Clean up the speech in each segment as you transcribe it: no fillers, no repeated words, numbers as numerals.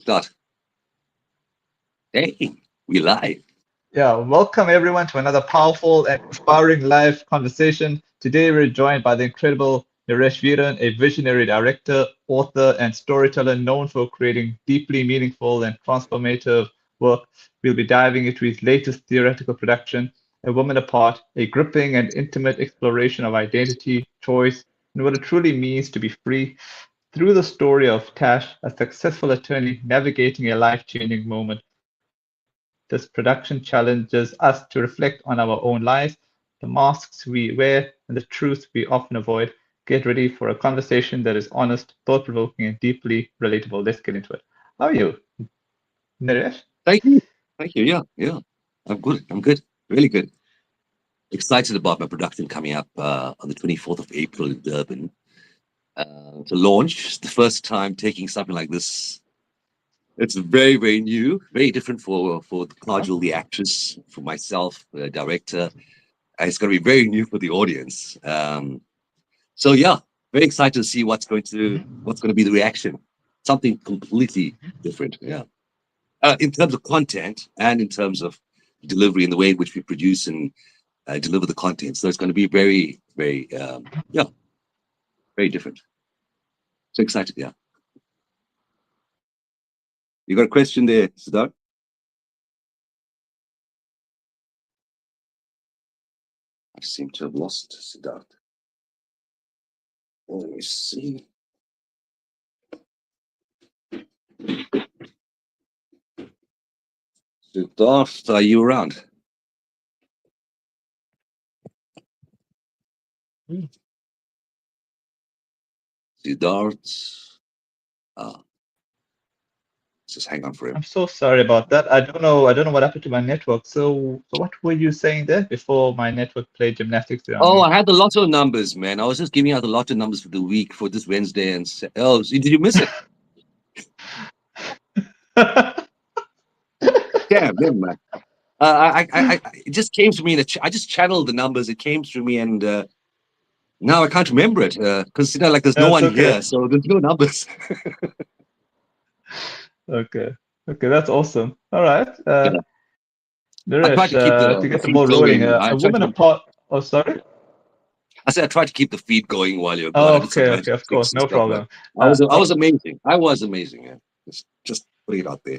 Start. Hey, we live. Yeah, welcome everyone to another powerful and inspiring live conversation. Today we're joined by the incredible Naresh Veeran, a visionary director, author, and storyteller known for creating deeply meaningful and transformative work. We'll be diving into his latest theoretical production, A Woman Apart, a gripping and intimate exploration of identity, choice, and what it truly means to be free through the story of Tash, a successful attorney navigating a life-changing moment. This production challenges us to reflect on our own lives, the masks we wear, and the truths we often avoid. Get ready for a conversation that is honest, thought-provoking, and deeply relatable. Let's get into it. How are you, Naresh? Thank you. Thank you. Yeah, yeah. I'm good. I'm good. Really good. Excited about my production coming up on the 24th of April in Durban to launch. It's the first time taking something like this. It's very, very new, very different for Uh-huh. Kajal, the actress, for myself, the director. It's going to be very new for the audience. So yeah, very excited to see what's going to be the reaction. Something completely different. Yeah. In terms of content and in terms of delivery and the way in which we produce and deliver the content. So it's going to be very, very, yeah, very different. So excited. Yeah. You got a question there, Siddharth? I seem to have lost Siddharth. Let me see. Siddharth, are you around? Siddharth. Uh, just hang on for him. I'm so sorry about that. I don't know. I don't know what happened to my network. So what were you saying there before my network played gymnastics around Oh, me? I had the lotto numbers, man. I was just giving out the lotto numbers for the week for this Wednesday. Oh, did you miss it? Damn, never mind. It just came to me. I just channeled the numbers. It came through me, and now I can't remember it because like there's no That's one okay. here, so there's no numbers. Okay. Okay, that's awesome. All right. Yeah. I Naresh, tried to keep to the get the ball feed rolling, going. a woman apart. Oh, sorry. I said I tried to keep the feed going while you're gone. Oh, I did some okay, okay, magic of course, tricks and no stuff, but problem. I was Oh, amazing. I was amazing. Yeah. Just putting it out there.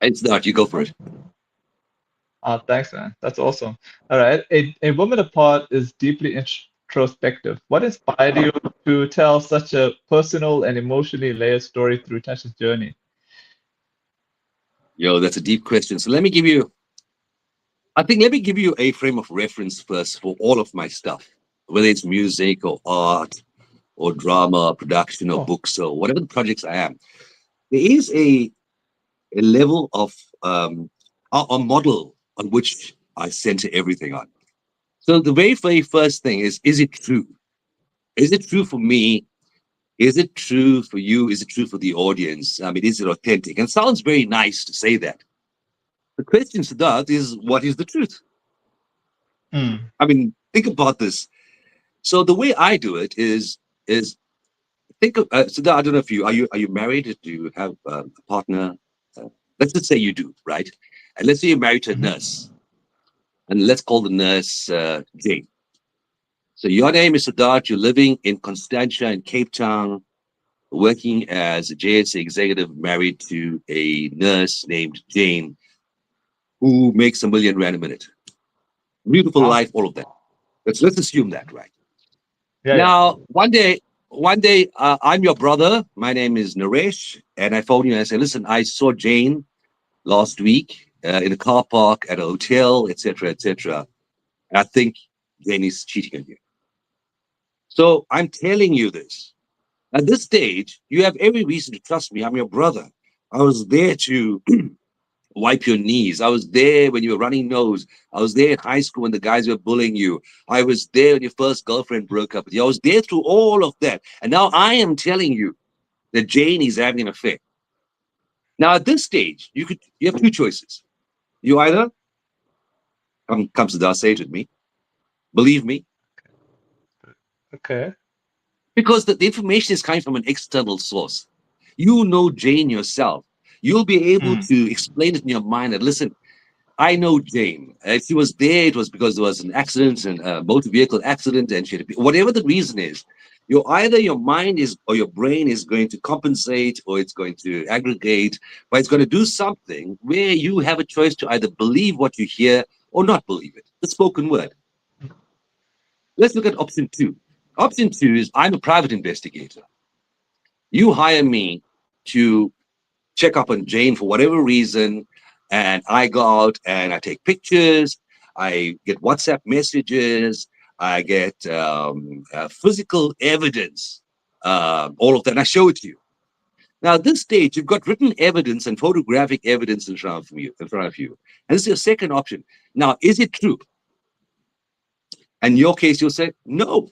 It's not. You go for it. thanks, man. That's awesome. All right. A woman apart is deeply introspective. What inspired you to tell such a personal and emotionally layered story through Tash's journey? Yo, that's a deep question. So let me give you. I think let me give you a frame of reference first for all of my stuff, whether it's music or art or drama, production or Oh, books or whatever the projects I am. There is a level of a model on which I center everything on. So the very first thing is it true? Is it true for me? Is it true for you? Is it true for the audience? I mean, is it authentic? And it sounds very nice to say that. The question to that is, what is the truth? mm, I mean, think about this. So the way I do it is think of so I don't know if you married? Do you have a partner? Let's just say you do, right? And let's say you're married to a mhm. nurse, and let's call the nurse Jane. So your name is Siddharth. You're living in Constantia in Cape Town, working as a JSA executive, married to a nurse named Jane, who makes R1 million a minute. Beautiful Wow. life, all of that. Let's assume that, right? Yeah, yeah. Now, one day, I'm your brother. My name is Naresh, and I phone you and I say, listen, I saw Jane last week in a car park at a hotel, etc., etc. I think Jane is cheating on you. So I'm telling you this. At this stage, you have every reason to trust me. I'm your brother. I was there to wipe your knees. I was there when you were running nose. I was there in high school when the guys were bullying you. I was there when your first girlfriend broke up with you. I was there through all of that. And now I am telling you that Jane is having an affair. Now at this stage, you have two choices. You either come to the stage with me, believe me, Okay. because the information is coming from an external source. You know Jane yourself. You'll be able Mm, to explain it in your mind that, listen, I know Jane. If she was there, it was because there was an accident, and a motor vehicle accident, and she had whatever the reason is. You either your mind is or your brain is going to compensate, or it's going to aggregate, but it's going to do something where you have a choice to either believe what you hear or not believe it. The spoken word. Let's look at option two. Option two is I'm a private investigator. You hire me to check up on Jane for whatever reason, and I go out and I take pictures, I get WhatsApp messages, I get physical evidence, all of that, and I show it to you. Now, at this stage, you've got written evidence and photographic evidence in front of you. And this is your second option. Now, is it true? And in your case, you'll say, no,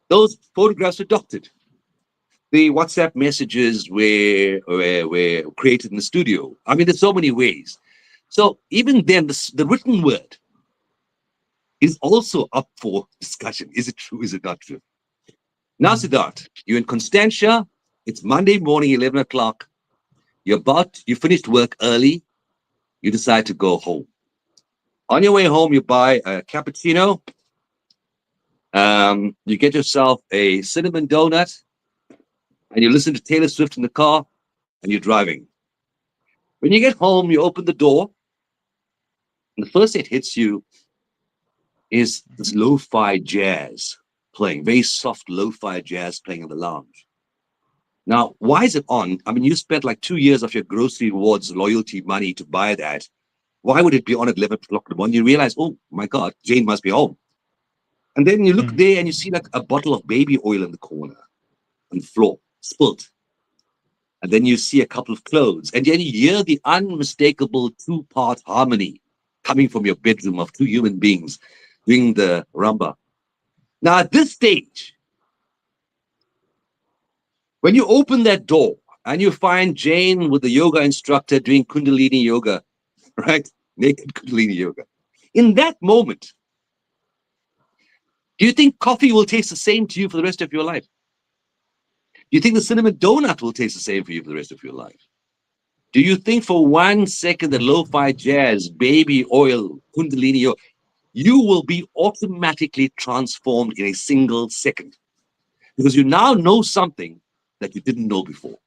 those photographs were doctored. The WhatsApp messages were created in the studio. I mean, there's so many ways. So even then, the written word is also up for discussion. Is it true? Is it not true? Now, mm, Siddharth, you're in Constantia. It's Monday morning, 11 o'clock. You finished work early. You decide to go home. On your way home, you buy a cappuccino. You get yourself a cinnamon donut, and you listen to Taylor Swift in the car, and you're driving. When you get home, you open the door, and the first thing that hits you is this mhm, lo-fi jazz playing, very soft lo-fi jazz playing in the lounge. Now, why is it on? I mean, you spent like 2 years of your grocery rewards loyalty money to buy that. Why would it be on at 11 o'clock in the morning? You realize, oh my God, Jane must be home. And then you look mm, there and you see like a bottle of baby oil in the corner on the floor, spilled. And then you see a couple of clothes. And then you hear the unmistakable two-part harmony coming from your bedroom of two human beings doing the rumba. Now, at this stage, when you open that door and you find Jane with the yoga instructor doing Kundalini yoga, right? Naked Kundalini yoga. In that moment, do you think coffee will taste the same to you for the rest of your life? Do you think the cinnamon donut will taste the same for you for the rest of your life? Do you think for 1 second that mm, lo-fi jazz, baby oil, Kundalini yoga, you will be automatically transformed in a single second? Because you now know something that you didn't know before.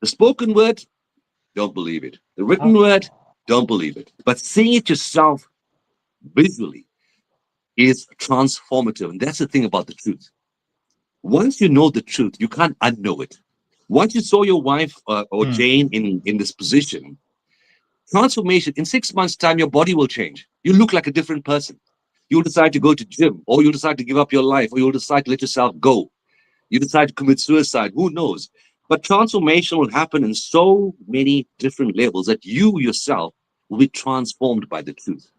The spoken word, don't believe it. The uh, written word, don't believe it. But seeing it yourself visually is transformative. And that's the thing about the truth. Once you know the truth, you can't unknow it. Once you saw your wife or mm, Jane in this position, transformation in 6 months' time, your body will change. You look like a different person. You'll decide to go to gym, or you'll decide to give up your life, or you'll decide to let yourself go. You decide to commit suicide. Who knows? But transformation will happen in so many different levels that you yourself will be transformed by the truth.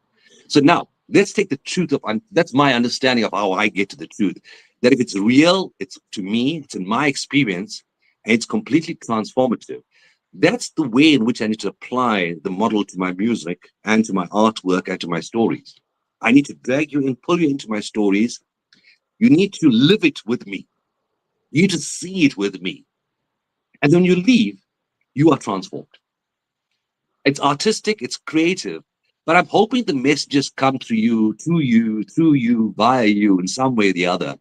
So now let's take the truth of, and that's my understanding of how I get to the truth. That if it's real, it's to me, it's in my experience, and it's completely transformative. That's the way in which I need to apply the model to my music and to my artwork and to my stories. I need to drag you in, pull you into my stories. You need to live it with me. You need to see it with me. And then when you leave, you are transformed. It's artistic, it's creative, but I'm hoping the messages come through you, via you in some way or the other.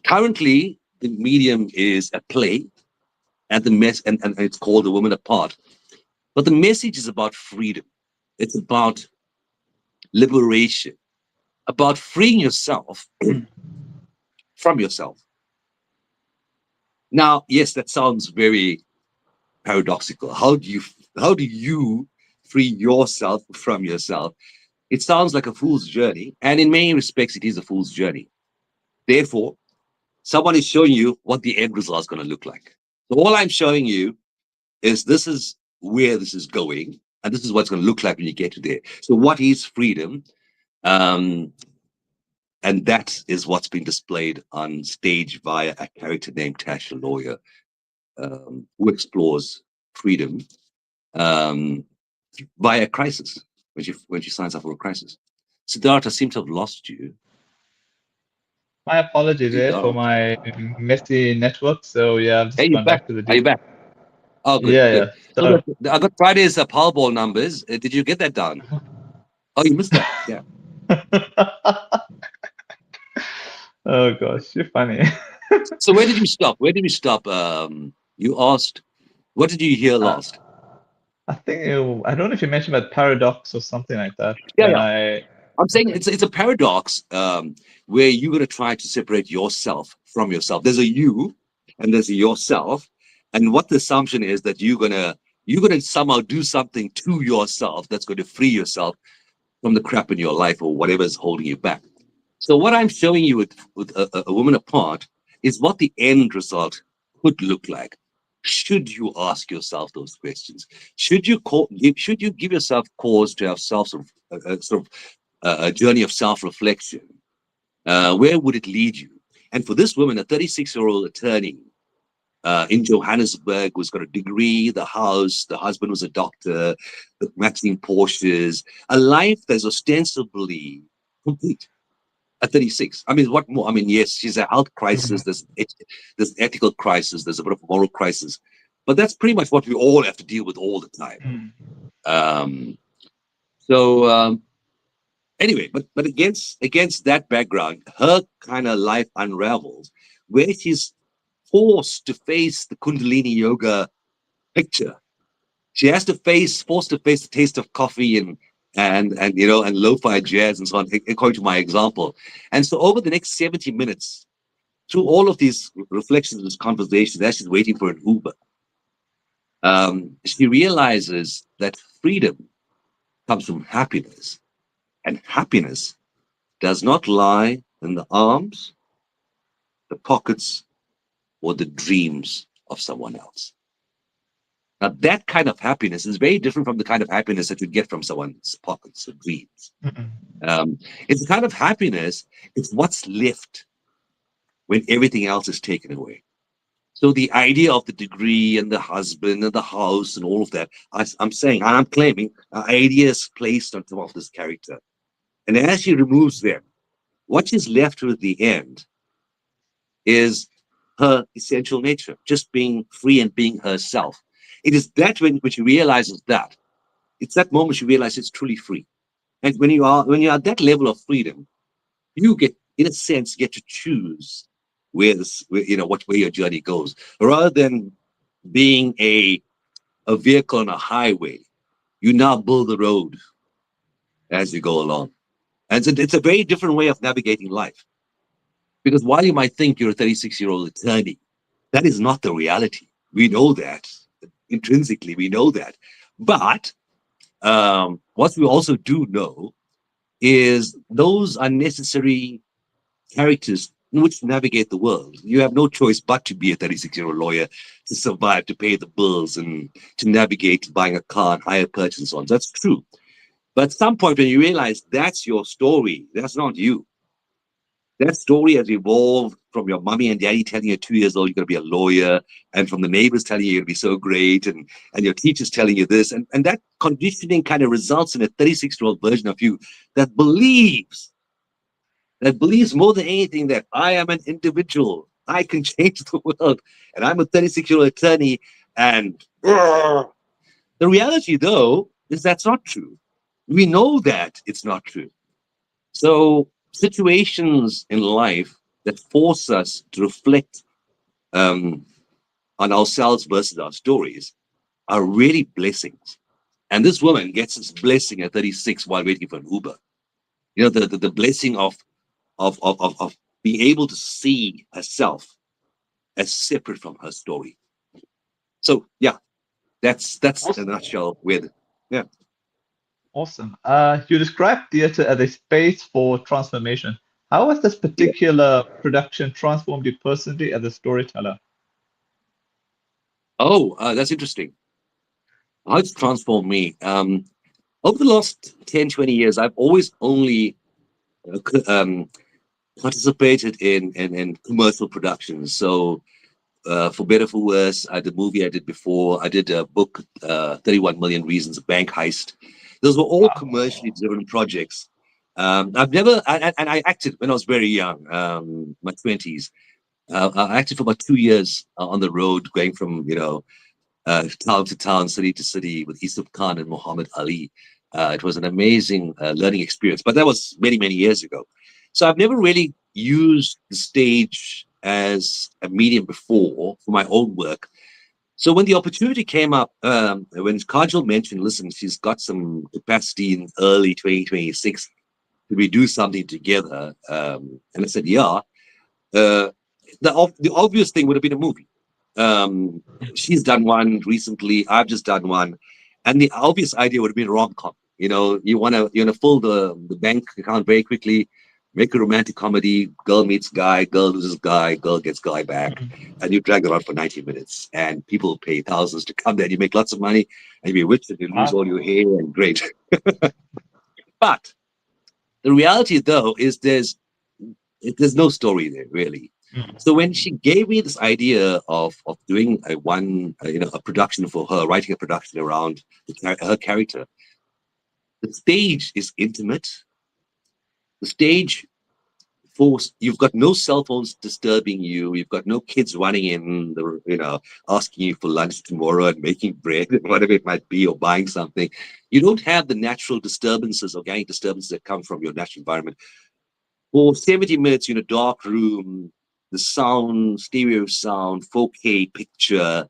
Currently, the medium is a play, and and it's called A Woman Apart. But the message is about freedom. It's about liberation, about freeing yourself mm, from yourself. Now, yes, that sounds very paradoxical. How do you free yourself from yourself? It sounds like a fool's journey, and in many respects, it is a fool's journey. Therefore, someone is showing you what the end result is going to look like. So all I'm showing you is this is where this is going, and this is what it's going to look like when you get to there. So what is freedom? Um, and that is what's been displayed on stage via a character named Tash, a lawyer, who explores freedom um, via a crisis when she signs up for a crisis. Siddhartha, I seem to have lost you. My apologies You there for don't. my messy network. So yeah, I've Hey, just you gone back? back to the Are you default. back? Oh, good, Yeah, good. yeah. So So I got Friday's Powerball numbers. Did you get that down? Oh, you missed that. Yeah. oh gosh, you're funny. So where did you stop? Where did we stop? You asked, what did you hear Uh, last? I don't know if you mentioned about paradox or something like that. Yeah, When yeah. I I'm saying okay. it's a paradox where you're going to try to separate yourself from yourself. There's a you, and there's a yourself, and what the assumption is that you're gonna somehow do something to yourself that's going to free yourself from the crap in your life or whatever is holding you back. So what I'm showing you with a woman apart is what the end result could look like. Should you ask yourself those questions? Should you give yourself cause to have sort of a journey of self-reflection? Where would it lead you? And for this woman, a 36-year-old attorney in Johannesburg was got a degree, the house, the husband was a doctor, the matching Porsches, a life that's ostensibly complete at 36. I mean, what more? I mean, yes, she's a health crisis, Mhm. there's ethical crisis, there's a bit of a moral crisis, but that's pretty much what we all have to deal with all the time. Mm. Um, so anyway, but against that background, her kind of life unravels, where she's forced to face the Kundalini yoga picture. She has to forced to face the taste of coffee and and lo-fi jazz and so on, according to my example. And so over the next 70 minutes, through all of these reflections, this conversation, as she's waiting for an Uber, she realizes that freedom comes from happiness, and happiness does not lie in the arms, the pockets, or the dreams of someone else. Now, that kind of happiness is very different from the kind of happiness that you get from someone's pockets or dreams. Mm-mm. Um, it's the kind of happiness, it's what's left when everything else is taken away. So the idea of the degree and the husband and the house and all of that, I'm saying, and I'm claiming, ideas placed on top of this character. And as she removes them, what she's left with at the end is her essential nature, just being free and being herself. It is that when she realizes that, it's that moment she realizes it's truly free. And when you're at that level of freedom, you get, in a sense, get to choose what where your journey goes, rather than being a vehicle on a highway. You now build the road as you go along, and so it's a very different way of navigating life. Because while you might think you're a 36-year-old attorney, that is not the reality. We know that intrinsically, we know that. But what we also do know is those are necessary characters in which to navigate the world. You have no choice but to be a 36-year-old lawyer to survive, to pay the bills, and to navigate buying a car and hire purchase and so on. That's true. But at some point, when you realize that's your story, that's not you. That story has evolved from your mommy and daddy telling you at 2 years old you're going to be a lawyer, and from the neighbors telling you you're going to be so great, and your teachers telling you this. And that conditioning kind of results in a 36-year-old version of you that believes that believes more than anything that I am an individual. I can change the world. And I'm a 36-year-old attorney. And the reality, though, is that's not true. We know that it's not true. So, situations in life that force us to reflect um, on ourselves versus our stories are really blessings. And this woman gets this blessing at 36 while waiting for an Uber. The blessing of being able to see herself as separate from her story. So yeah, that's in a Awesome. nutshell with yeah. Awesome. You described theater as a space for transformation. How has this Yeah. particular production transformed you personally as a storyteller? Oh, that's interesting. How it's transformed me. Over the last 10, 20 years, I've always only participated in commercial productions. So for better for worse, I did a movie I did before. I did a book, 31 Million Reasons, a bank heist. Those were all Wow. commercially driven projects. I've never, and I acted when I was very young, my 20s. I acted for about 2 years on the road, going from, town to town, city to city with Yusuf Khan and Muhammad Ali. It was an amazing learning experience, but that was many, many years ago. So I've never really used the stage as a medium before for my own work. So when the opportunity came up, when Kajal mentioned, listen, she's got some capacity in early 2026, could we do something together? And I said, yeah. Uh, the obvious thing would have been a movie. Um, she's done one recently. I've just done one, and the obvious idea would have been rom com. You wanna fill the bank account very quickly, make a romantic comedy. Girl meets guy, girl loses guy, girl gets guy back, and you drag it on for 90 minutes, and people pay thousands to come there. You make lots of money, and you be rich, and you lose Wow. all your hair, and great. But the reality, though, is there's no story there really. Mm. So when she gave me this idea of doing a production for her, writing a production around her character, the stage is intimate. The stage force you've got no cell phones disturbing you. You've got no kids running in asking you for lunch tomorrow and making bread, whatever it might be, or buying something. You don't have the natural disturbances, organic disturbances that come from your natural environment. For 70 minutes in a dark room, the sound, stereo sound, 4K picture,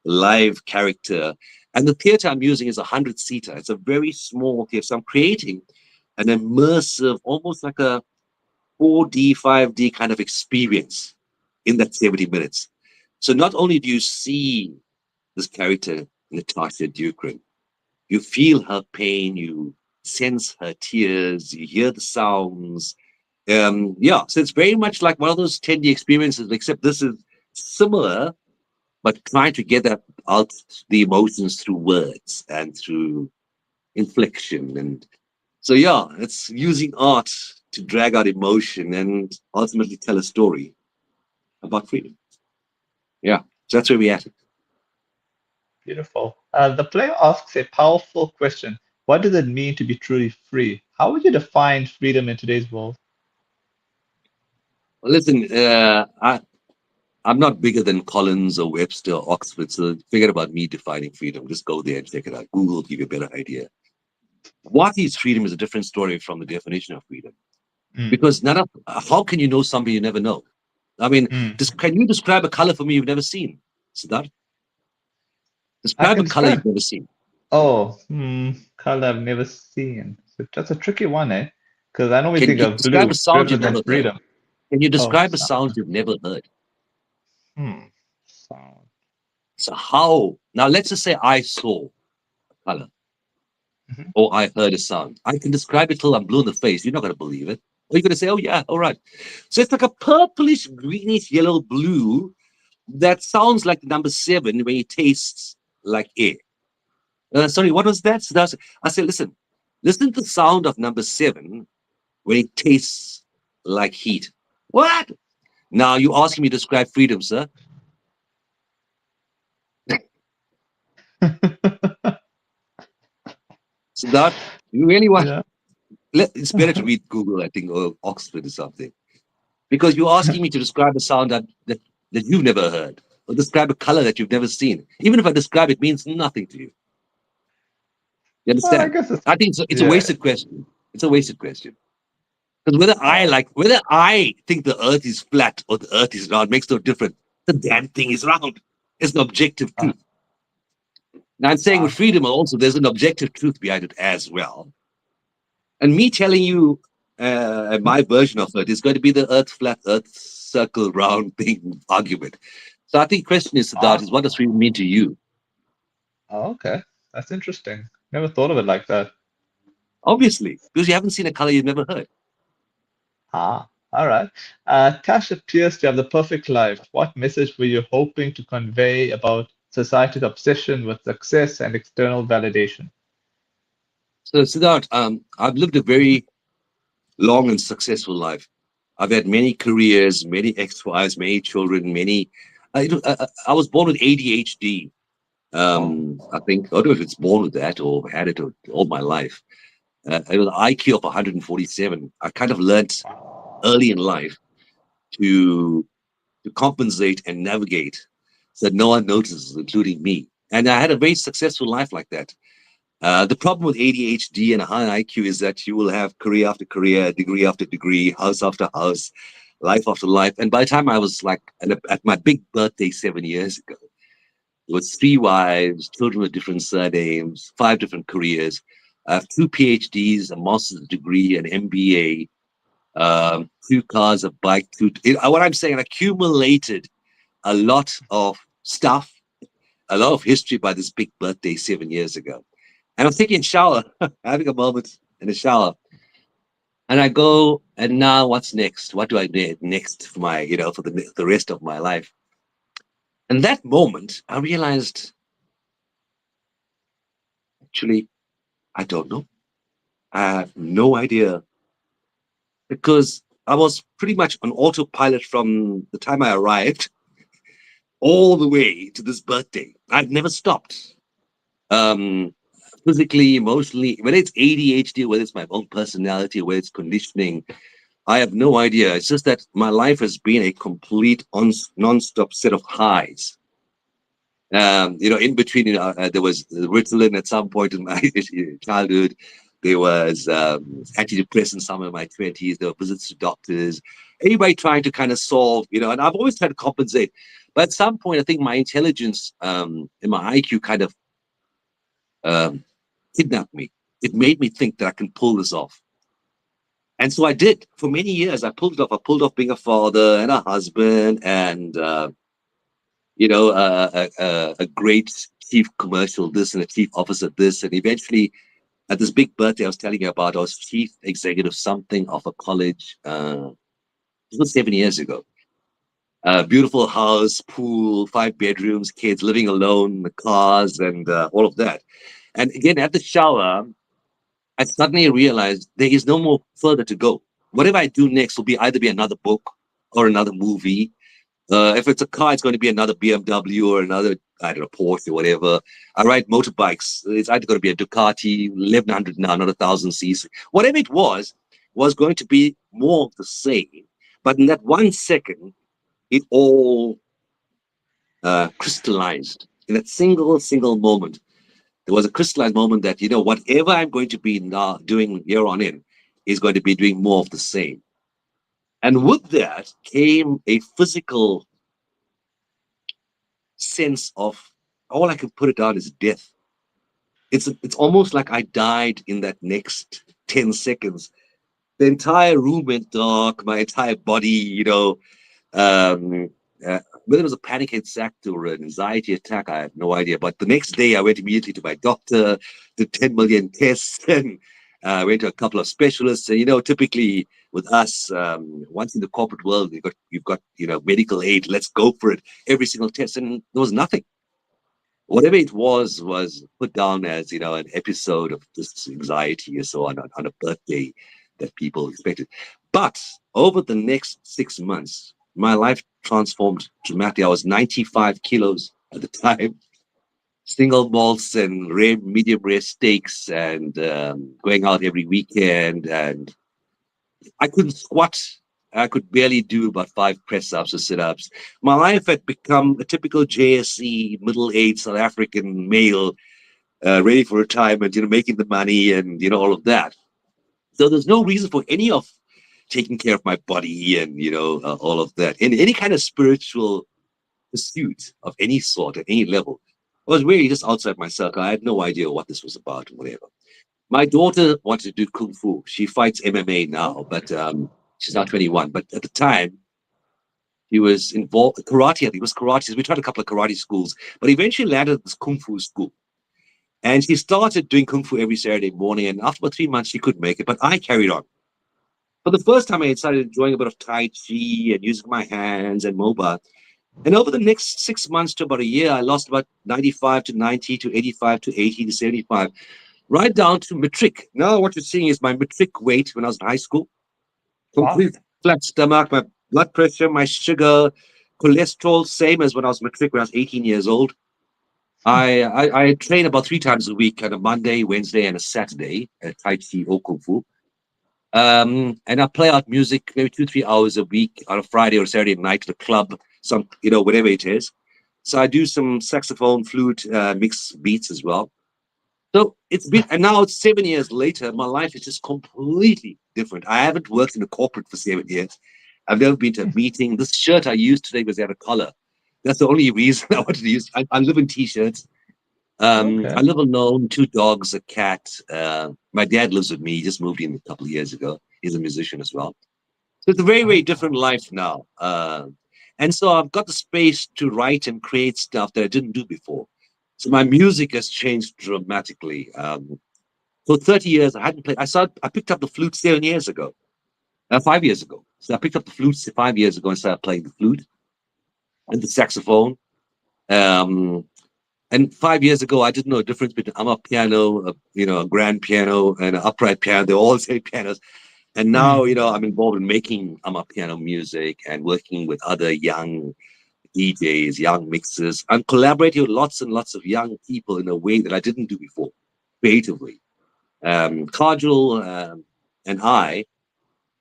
live character. And the theater I'm using is a 100-seater. It's a very small theater. So I'm creating an immersive, almost like a 4D, 5D kind of experience in that 70 minutes. So not only do you see this character, Natasha Dukran, you feel her pain, you sense her tears, you hear the sounds, yeah, so it's very much like one of those 10D experiences, except this is similar, but trying to get that out the emotions through words and through inflection. And so, yeah, it's using art to drag out emotion and ultimately tell a story about freedom. Yeah, so that's where we're at. Beautiful. The player asks a powerful question. What does it mean to be truly free? How would you define freedom in today's world? Listen, I'm not bigger than Collins or Webster or Oxford, so forget about me defining freedom. Just go there and check it out. Google will give you a better idea. What is freedom is a different story from the definition of freedom. Mm, Because none of how can you know something you never know? I mean, mm. can you describe a color for me you've never seen? Siddharth? I Describe can a color you've describe. never seen. Oh, color I've never seen. So that's a tricky one, eh? Because I normally Can think you of describe a blue sound you've never represents heard? freedom. Can you Oh, describe a sound. sound you've never heard? Hmm. Sound. So how now let's just say I saw a color Mhm. or I heard a sound. I can describe it till I'm blue in the face. You're not gonna believe it. Or you're gonna say, oh yeah, all right. So it's like a purplish, greenish, yellow, blue that sounds like the number seven when it tastes like air. Sorry, what was that? So I said, listen to the sound of number seven when it tastes like heat. What? Now you asking me to describe freedom, sir? So that you really want? Yeah. It's better to read Google, I think, or Oxford or something, because you're asking me to describe a sound that you've never heard, or describe a color that you've never seen. Even if I describe it, means nothing to you. You Well, I understand? guess it's I think it's a yeah. wasted question. It's a wasted question. Because Oh, whether I think the earth is flat or the earth is round makes no difference. The damn thing is round. It's an objective uh, truth. Now I'm saying with okay. freedom also there's an objective truth behind it as well. And me telling you my version of it is going to be the earth flat, earth circle, round thing argument. So I think the question is that Ah, is what does freedom mean to you? okay. That's interesting. Never thought of it like that. Obviously, because you haven't seen a color you've never heard. Ah, all right. Tash appears to have the perfect life. What message were you hoping to convey about society's obsession with success and external validation? So Siddharth, I've lived a very long and successful life. I've had many careers, many ex-wives, many children, many. I was born with ADHD. Oh, I think I don't know if it's born with that or had it all my life. It was an IQ of 147. I kind of learnt early in life to compensate and navigate so that no one notices, including me. And I had a very successful life like that. The problem with ADHD and a high IQ is that you will have career after career, degree after degree, house after house, life after life. And by the time I was like at my big birthday 7 years ago, there was three wives, children with different surnames, five different careers. I have two PhDs, a master's degree, an MBA, two cars, a bike. What I'm saying, I accumulated a lot of stuff, a lot of history by this big birthday 7 years ago. And I'm taking a shower, having a moment in the shower. And I go, and now what's next? What do I need next for my, for the rest of my life? And that moment, I realized, actually, I don't know. I have no idea because I was pretty much on autopilot from the time I arrived all the way to this birthday. I've never stopped. Um, Physically, emotionally, whether it's ADHD, whether it's my own personality, whether it's conditioning, I have no idea. It's just that my life has been a complete non-stop set of highs. In between, there was Ritalin at some point in my childhood. There was antidepressants some in my 20s. There were visits to doctors. Everybody trying to kind of solve, and I've always tried to compensate. But at some point, I think my intelligence and my IQ kind of um, kidnapped me. It made me think that I can pull this off. And so I did. For many years, I pulled it off. I pulled off being a father and a husband and, a great chief commercial this and a chief officer this. And eventually, at this big birthday I was telling you about, I was chief executive something of a college. This was 7 years ago. Beautiful house, pool, 5 bedrooms, kids living alone, the cars, and all of that. And again, at the shower, I suddenly realized there is no more further to go. Whatever I do next will be either be another book or another movie. If it's a car, it's going to be another BMW or another, I don't know, Porsche or whatever. I ride motorbikes. It's either going to be a Ducati, 1100 now, not 1000 cc. Whatever it was going to be more of the same. But in that 1 second, it all crystallized in that single moment. There was a crystallized moment that, whatever I'm going to be now doing here on in is going to be doing more of the same. And with that came a physical sense of, all I can put it down is death. It's almost like I died in that next 10 seconds. The entire room went dark, my entire body, um, whether it was a panic attack or an anxiety attack, I have no idea. But the next day, I went immediately to my doctor, did 10 million tests, and went to a couple of specialists. And typically with us, once in the corporate world, you've got medical aid. Let's go for it. Every single test, and there was nothing. Whatever it was put down as an episode of this anxiety or so on a birthday that people expected. But over the next 6 months, my life transformed dramatically. I was 95 kilos at the time, single malts and medium rare steaks, and going out every weekend. And I couldn't squat. I could barely do about 5 press ups or sit ups. My life had become a typical JSE middle-aged South African male, ready for retirement, making the money and all of that. So there's no reason for any of taking care of my body and all of that. In any kind of spiritual pursuit of any sort at any level, I was really just outside my circle. I had no idea what this was about or whatever. My daughter wanted to do kung fu. She fights MMA now, but she's now 21. But at the time, he was involved karate. I think it was karate. We tried a couple of karate schools, but eventually landed at this kung fu school. And she started doing kung fu every Saturday morning. And after about 3 months, she couldn't make it, but I carried on. For the first time, I started enjoying a bit of Tai Chi and using my hands and mobile. And over the next 6 months to about a year, I lost about 95 to 90 to 85 to 80 to 75, right down to matric. Now what you're seeing is my matric weight when I was in high school. Complete flat stomach, my blood pressure, my sugar, cholesterol, same as when I was matric when I was 18 years old. I train about 3 times a week on a Monday, Wednesday, and a Saturday at Tai Chi or Kung Fu. And I play out music maybe 2, 3 hours a week on a Friday or Saturday night at a club, some whatever it is. So I do some saxophone, flute, mixed beats as well. So it's been, and now it's 7 years later. My life is just completely different. I haven't worked in a corporate for 7 years. I've never been to a meeting. This shirt I used today was out of color. That's the only reason I wanted to use. I live in t-shirts. I Okay. live alone, 2 dogs, a cat. My dad lives with me. He just moved in a couple of years ago. He's a musician as well. So it's a very, very different Oh. life now. And so I've got the space to write and create stuff that I didn't do before. So my music has changed dramatically. For 30 years, I hadn't played. I picked up the flute 7 years ago, 5 years ago. So I picked up the flute 5 years ago and started playing the flute and the saxophone. Um, and 5 years ago, I didn't know the difference between a piano, a grand piano, and an upright piano. They all say pianos. And now, Mm. I'm involved in making piano music and working with other young DJs, young mixers. I'm collaborating with lots and lots of young people in a way that I didn't do before, creatively. Kajal and I,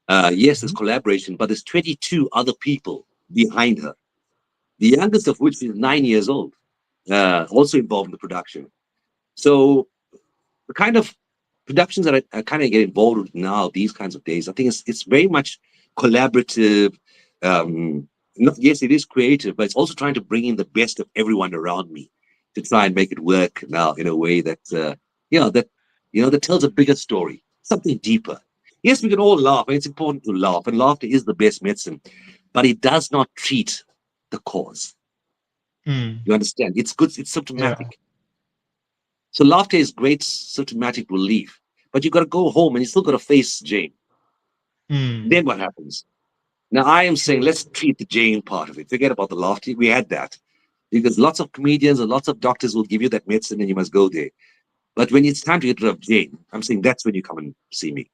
yes, there's Mhm. collaboration, but there's 22 other people behind her. The youngest of which is 9 years old, also involved in the production. So the kind of productions that I kind of get involved with now, these kinds of days, I think it's very much collaborative. Not, yes, it is creative, but it's also trying to bring in the best of everyone around me to try and make it work now in a way that that tells a bigger story, something deeper. Yes, we can all laugh, and it's important to laugh, and laughter is the best medicine, but it does not treat the cause. Mm. You understand? It's good. It's Yeah. symptomatic. So laughter is great symptomatic relief, but you got to go home and you still got to face Jane. Mm. Then what happens? Now I am saying let's treat the Jane part of it. Forget about the laughter. We had that because lots of comedians and lots of doctors will give you that medicine and you must go there. But when it's time to get rid of Jane, I'm saying that's when you come and see me.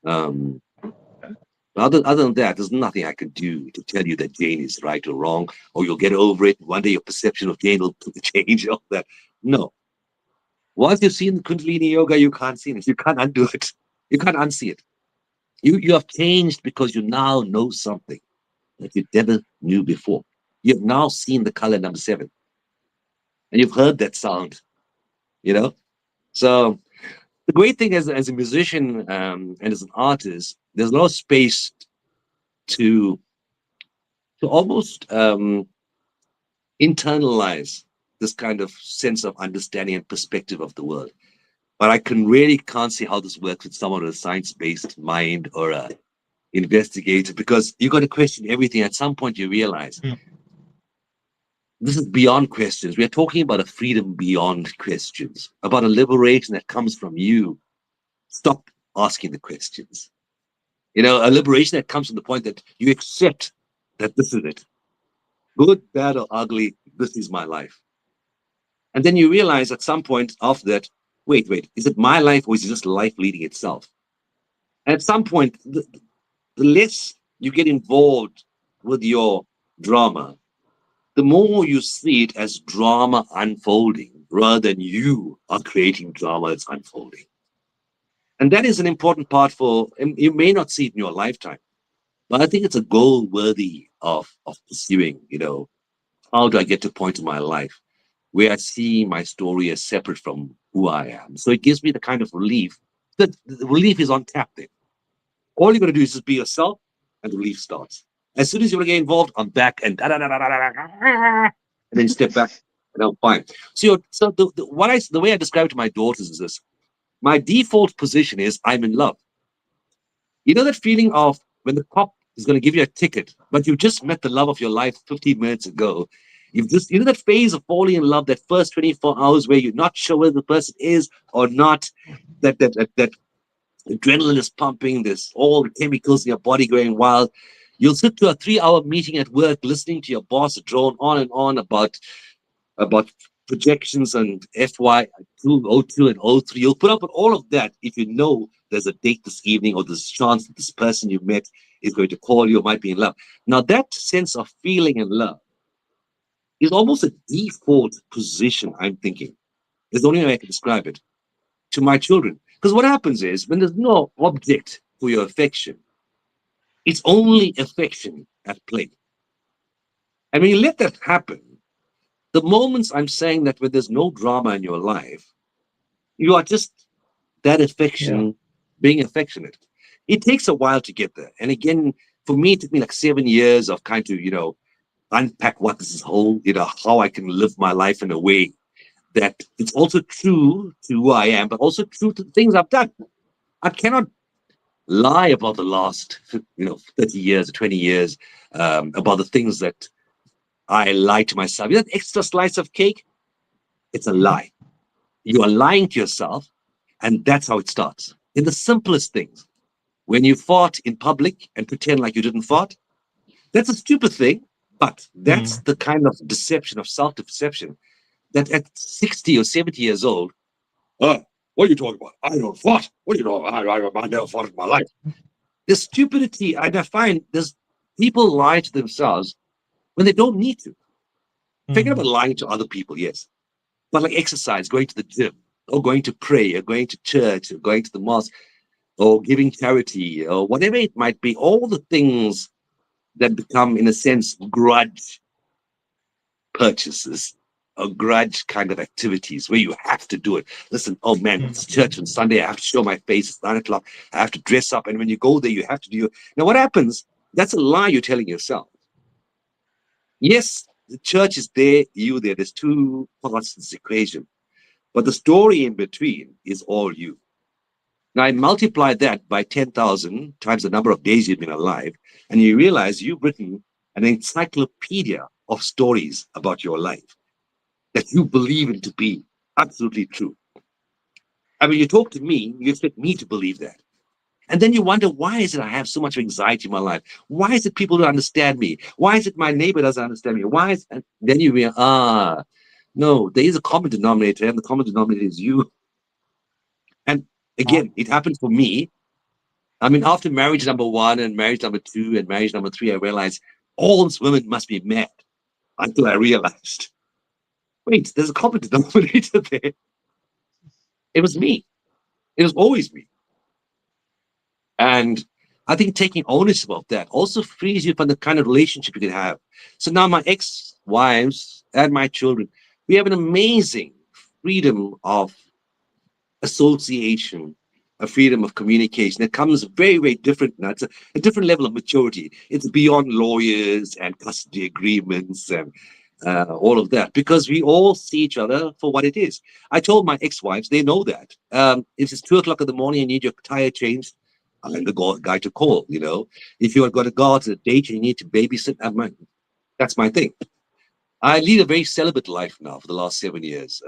Um, other than that, there's nothing I can do to tell you that Jane is right or wrong, or you'll get over it. One day your perception of Jane will change. All that. No, once you've seen Kundalini yoga, you can't see it. You can't undo it. You can't unsee it. You have changed because you now know something that you never knew before. You've now seen the color number 7, and you've heard that sound. You know. So the great thing as a musician and as an artist, there's a lot of space to almost internalize this kind of sense of understanding and perspective of the world. But I can really can't see how this works with someone with a science-based mind or a investigator because you got to question everything. At some point, you realize Mm. this is beyond questions. We are talking about a freedom beyond questions, about a liberation that comes from you. Stop asking the questions. A liberation that comes from the point that you accept that this is it. Good, bad, or ugly, this is my life. And then you realize at some point after that, wait, is it my life or is it just life leading itself? And at some point, the less you get involved with your drama, the more you see it as drama unfolding rather than you are creating drama that's unfolding. And that is an important part and you may not see it in your lifetime, but I think it's a goal worthy of pursuing. How do I get to a point in my life where I see my story as separate from who I am? So it gives me the kind of relief that the relief is on tap there. All you got to do is just be yourself, and the relief starts. As soon as you want to get involved, I'm back and da da da da da da, and then you step back, and I'm fine. So the way I describe it to my daughters is this: my default position is I'm in love. You know that feeling of when the cop is going to give you a ticket, but you just met the love of your life 15 minutes ago. You've just, that phase of falling in love, that first 24 hours where you're not sure whether the person is or not, that adrenaline is pumping, there's all the chemicals in your body going wild. You'll sit to a 3-hour meeting at work listening to your boss drone on and on about projections and FY202 and O3. You'll put up with all of that if you know there's a date this evening or there's a chance that this person you met is going to call you or might be in love. Now, that sense of feeling in love is almost a default position, I'm thinking. It's the only way I can describe it to my children. Because what happens is when there's no object for your affection, it's only affection at play. And when you let that happen, the moments I'm saying that when there's no drama in your life, you are just that Yeah. affection being affectionate. It takes a while to get there. And again, for me, it took me like 7 years of kind of, unpack what this is whole, how I can live my life in a way that it's also true to who I am, but also true to the things I've done. I cannot lie about the last, 30 years or 20 years, about the things that I lie to myself. That extra slice of cake, it's a Hmm. lie. You are lying to yourself, and that's how it starts. In the simplest things, when you fart in public and pretend like you didn't fart, that's a stupid thing, but that's Mm. the kind of deception, of self deception, that at 60 or 70 years old, what are you talking about? I don't fart. What are you talking about? I never farted in my life. The stupidity, and I find there's people lie to themselves when they don't need to. Forget about Mm. lying to other people, yes. But like exercise, going to the gym, or going to pray, or going to church, or going to the mosque, or giving charity, or whatever it might be, all the things that become, in a sense, grudge purchases or grudge kind of activities where you have to do it. Listen, oh man, it's Mm. church on Sunday. I have to show my face. It's 9 o'clock. I have to dress up. And when you go there, you have to do it. Now, what happens? That's a lie you're telling yourself. Yes, the church is there, you there. There's two parts to this equation. But the story in between is all you. Now, I multiply that by 10,000 times the number of days you've been alive, and you realize you've written an encyclopedia of stories about your life that you believe it to be absolutely true. I mean, you talk to me, you expect me to believe that. And then you wonder, why is it I have so much anxiety in my life? Why is it people don't understand me? Why is it my neighbor doesn't understand me? Why is, and then you realize, no, there is a common denominator, and the common denominator is you. And again, it happened for me. I mean, after marriage number one and marriage number two and marriage number three, I realized all these women must be mad until I realized, wait, there's a common denominator there. It was me. It was always me. And I think taking ownership of that also frees you from the kind of relationship you can have. So now my ex-wives and my children, we have an amazing freedom of association, a freedom of communication that comes very, very different now. It's a different level of maturity. It's beyond lawyers and custody agreements and all of that, because we all see each other for what it is. I told my ex-wives, they know that. If it's 2 o'clock in the morning and you need your tire changed, I'm the guy to call, If you've got to go out to a date and you need to babysit, that's my thing. I lead a very celibate life now for the last 7 years.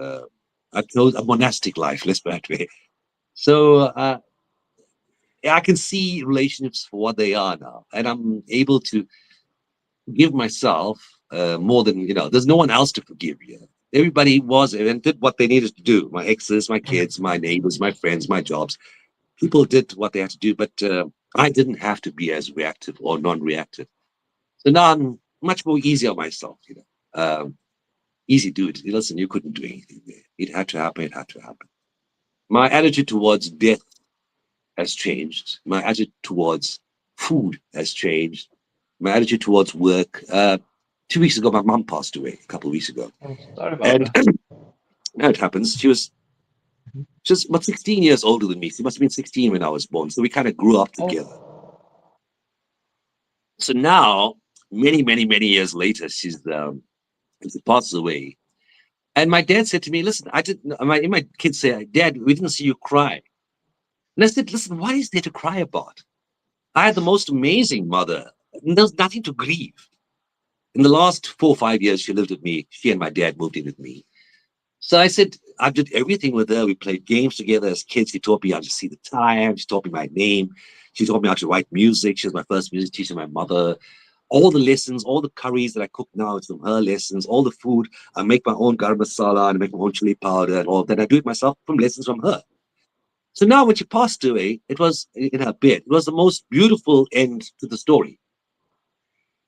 I've chose a monastic life, let's put it that way. So I can see relationships for what they are now, and I'm able to give myself more than There's no one else to forgive you. Everybody was and did what they needed to do. My exes, my kids, my neighbors, my friends, my jobs. People did what they had to do, but I didn't have to be as reactive or non-reactive. So now I'm much more easy on myself. Easy dude. Listen, you couldn't do anything there. It had to happen. It had to happen. My attitude towards death has changed. My attitude towards food has changed. My attitude towards work. 2 weeks ago, my mom passed away. A couple of weeks ago, Oh, sorry about and that. now it happens. She was just about 16 years older than me. She must have been 16 when I was born. So we kind of grew up together. Oh. So now, many, many, many years later, she passes away. And my dad said to me, "Listen, I didn't." My kids say, "Dad, we didn't see you cry." And I said, "Listen, what is there to cry about? I had the most amazing mother. There's nothing to grieve." In the last 4 or 5 years, she lived with me. She and my dad moved in with me. So I said, I did everything with her. We played games together as kids. She taught me how to see the time. She taught me my name. She taught me how to write music. She was my first music teacher, my mother. All the lessons, all the curries that I cook now, it's from her lessons. All the food, I make my own garam masala and I make my own chili powder and all of that. I do it myself from lessons from her. So now when she passed away, it was in her bed. It was the most beautiful end to the story.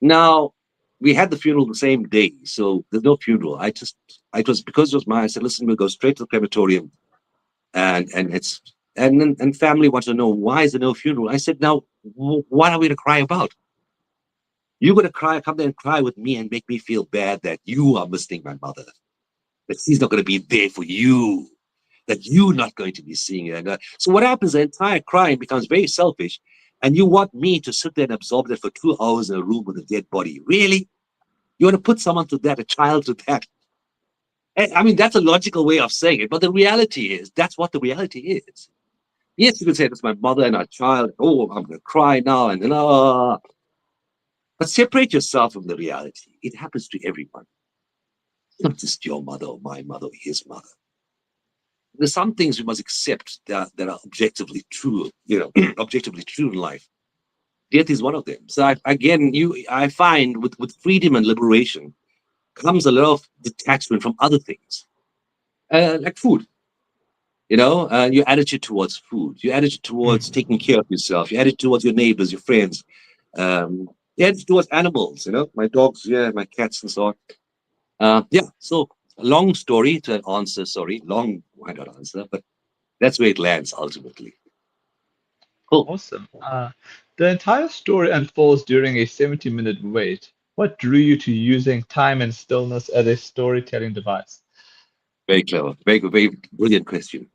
Now, we had the funeral the same day, so there's no funeral. It was because it was mine. I said, listen, we'll go straight to the crematorium, and it's and family wants to know why is there no funeral. I said, now what are we to cry about? You're going to cry, come there and cry with me and make me feel bad that you are missing my mother, that she's not going to be there for you, that you're not going to be seeing her. So what happens? The entire crying becomes very selfish, and you want me to sit there and absorb that for 2 hours in a room with a dead body. Really? You want to put someone to that, a child to that? I mean, that's a logical way of saying it, but the reality is that's what the reality is. Yes, you can say it's my mother and our child. Oh, I'm going to cry now, and then but separate yourself from the reality. It happens to everyone, not just your mother or my mother or his mother. There's some things we must accept that are objectively true, objectively true in life. Death is one of them. So again, I find with freedom and liberation comes a lot of detachment from other things, like food. Your attitude towards food, your attitude towards Mm. taking care of yourself, your attitude towards your neighbors, your friends, your attitude towards animals. My dogs, yeah, my cats, and so on. Yeah. So long story to answer. Sorry, long. Why not answer? But that's where it lands ultimately. Cool. Awesome. The entire story unfolds during a 70-minute wait. What drew you to using time and stillness as a storytelling device? Very clever. Very good. Very brilliant question.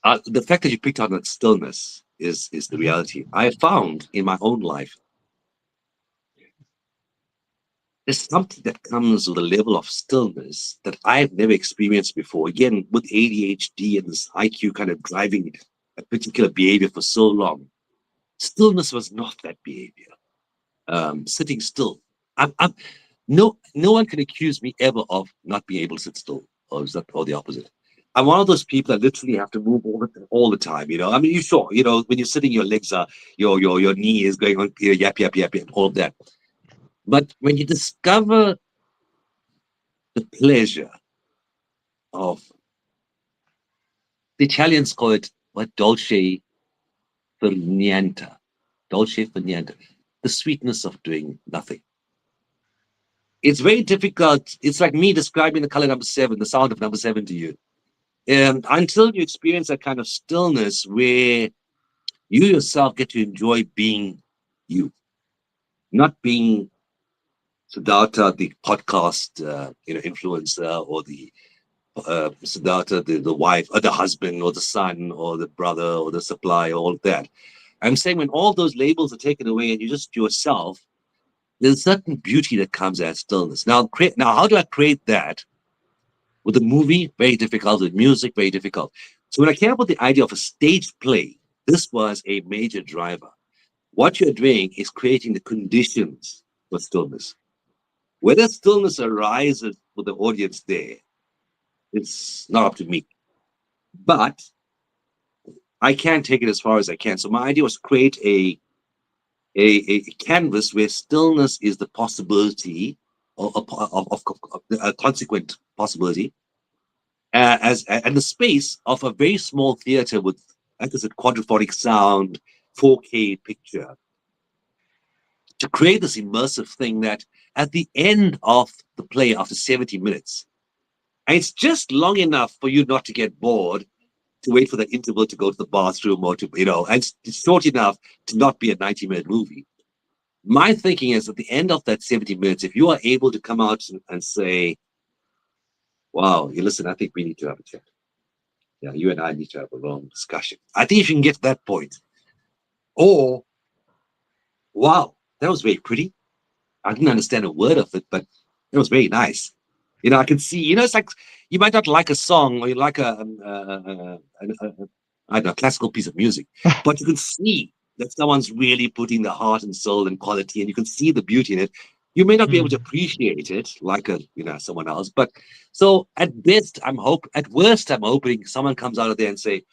The fact that you picked on that stillness is the Mhm. reality. I found in my own life there's something that comes with a level of stillness that I've never experienced before. Again, with ADHD and this IQ kind of driving a particular behavior for so long, stillness was not that behavior. Sitting still. I'm no one can accuse me ever of not being able to sit still, or is that or the opposite. I'm one of those people that literally have to move all the time. I mean, you sure, when you're sitting, your legs are your knee is going on, yap yap yap yap, all of that. But when you discover the pleasure of the Italians call it what per niente, dolce per niente, the sweetness of doing nothing. It's very difficult. It's like me describing the color number seven, the sound of number seven to you. Until you experience that kind of stillness where you yourself get to enjoy being you, not being Siddhartha, the podcast, influencer, or the Siddhartha, the wife, or the husband, or the son, or the brother, or the supplier, all of that. I'm saying when all those labels are taken away and you're just yourself, there's a certain beauty that comes at stillness. Now, how do I create that? With a movie, very difficult. With music, very difficult. So when I came up with the idea of a stage play, this was a major driver. What you're doing is creating the conditions for stillness. Whether stillness arises with the audience there, it's not up to me. But I can take it as far as I can. So my idea was create a canvas where stillness is the possibility of a consequent possibility, as and the space of a very small theater with, like I said, quadraphonic sound, 4K picture, to create this immersive thing that at the end of the play, after 70 minutes, and it's just long enough for you not to get bored, to wait for the interval to go to the bathroom or to, and it's short enough to not be a 90-minute movie. My thinking is at the end of that 70 minutes, if you are able to come out and say, wow, you listen, I think we need to have a chat. Yeah, you and I need to have a long discussion. I think if you can get to that point, or wow, that was very pretty. I didn't understand a word of it, but it was very nice. I can see. It's like you might not like a song or you like I don't know, classical piece of music, but you can see that someone's really putting the heart and soul and quality, and you can see the beauty in it. You may not be able to Mm. appreciate it like someone else, but so at best, at worst, I'm hoping someone comes out of there and say,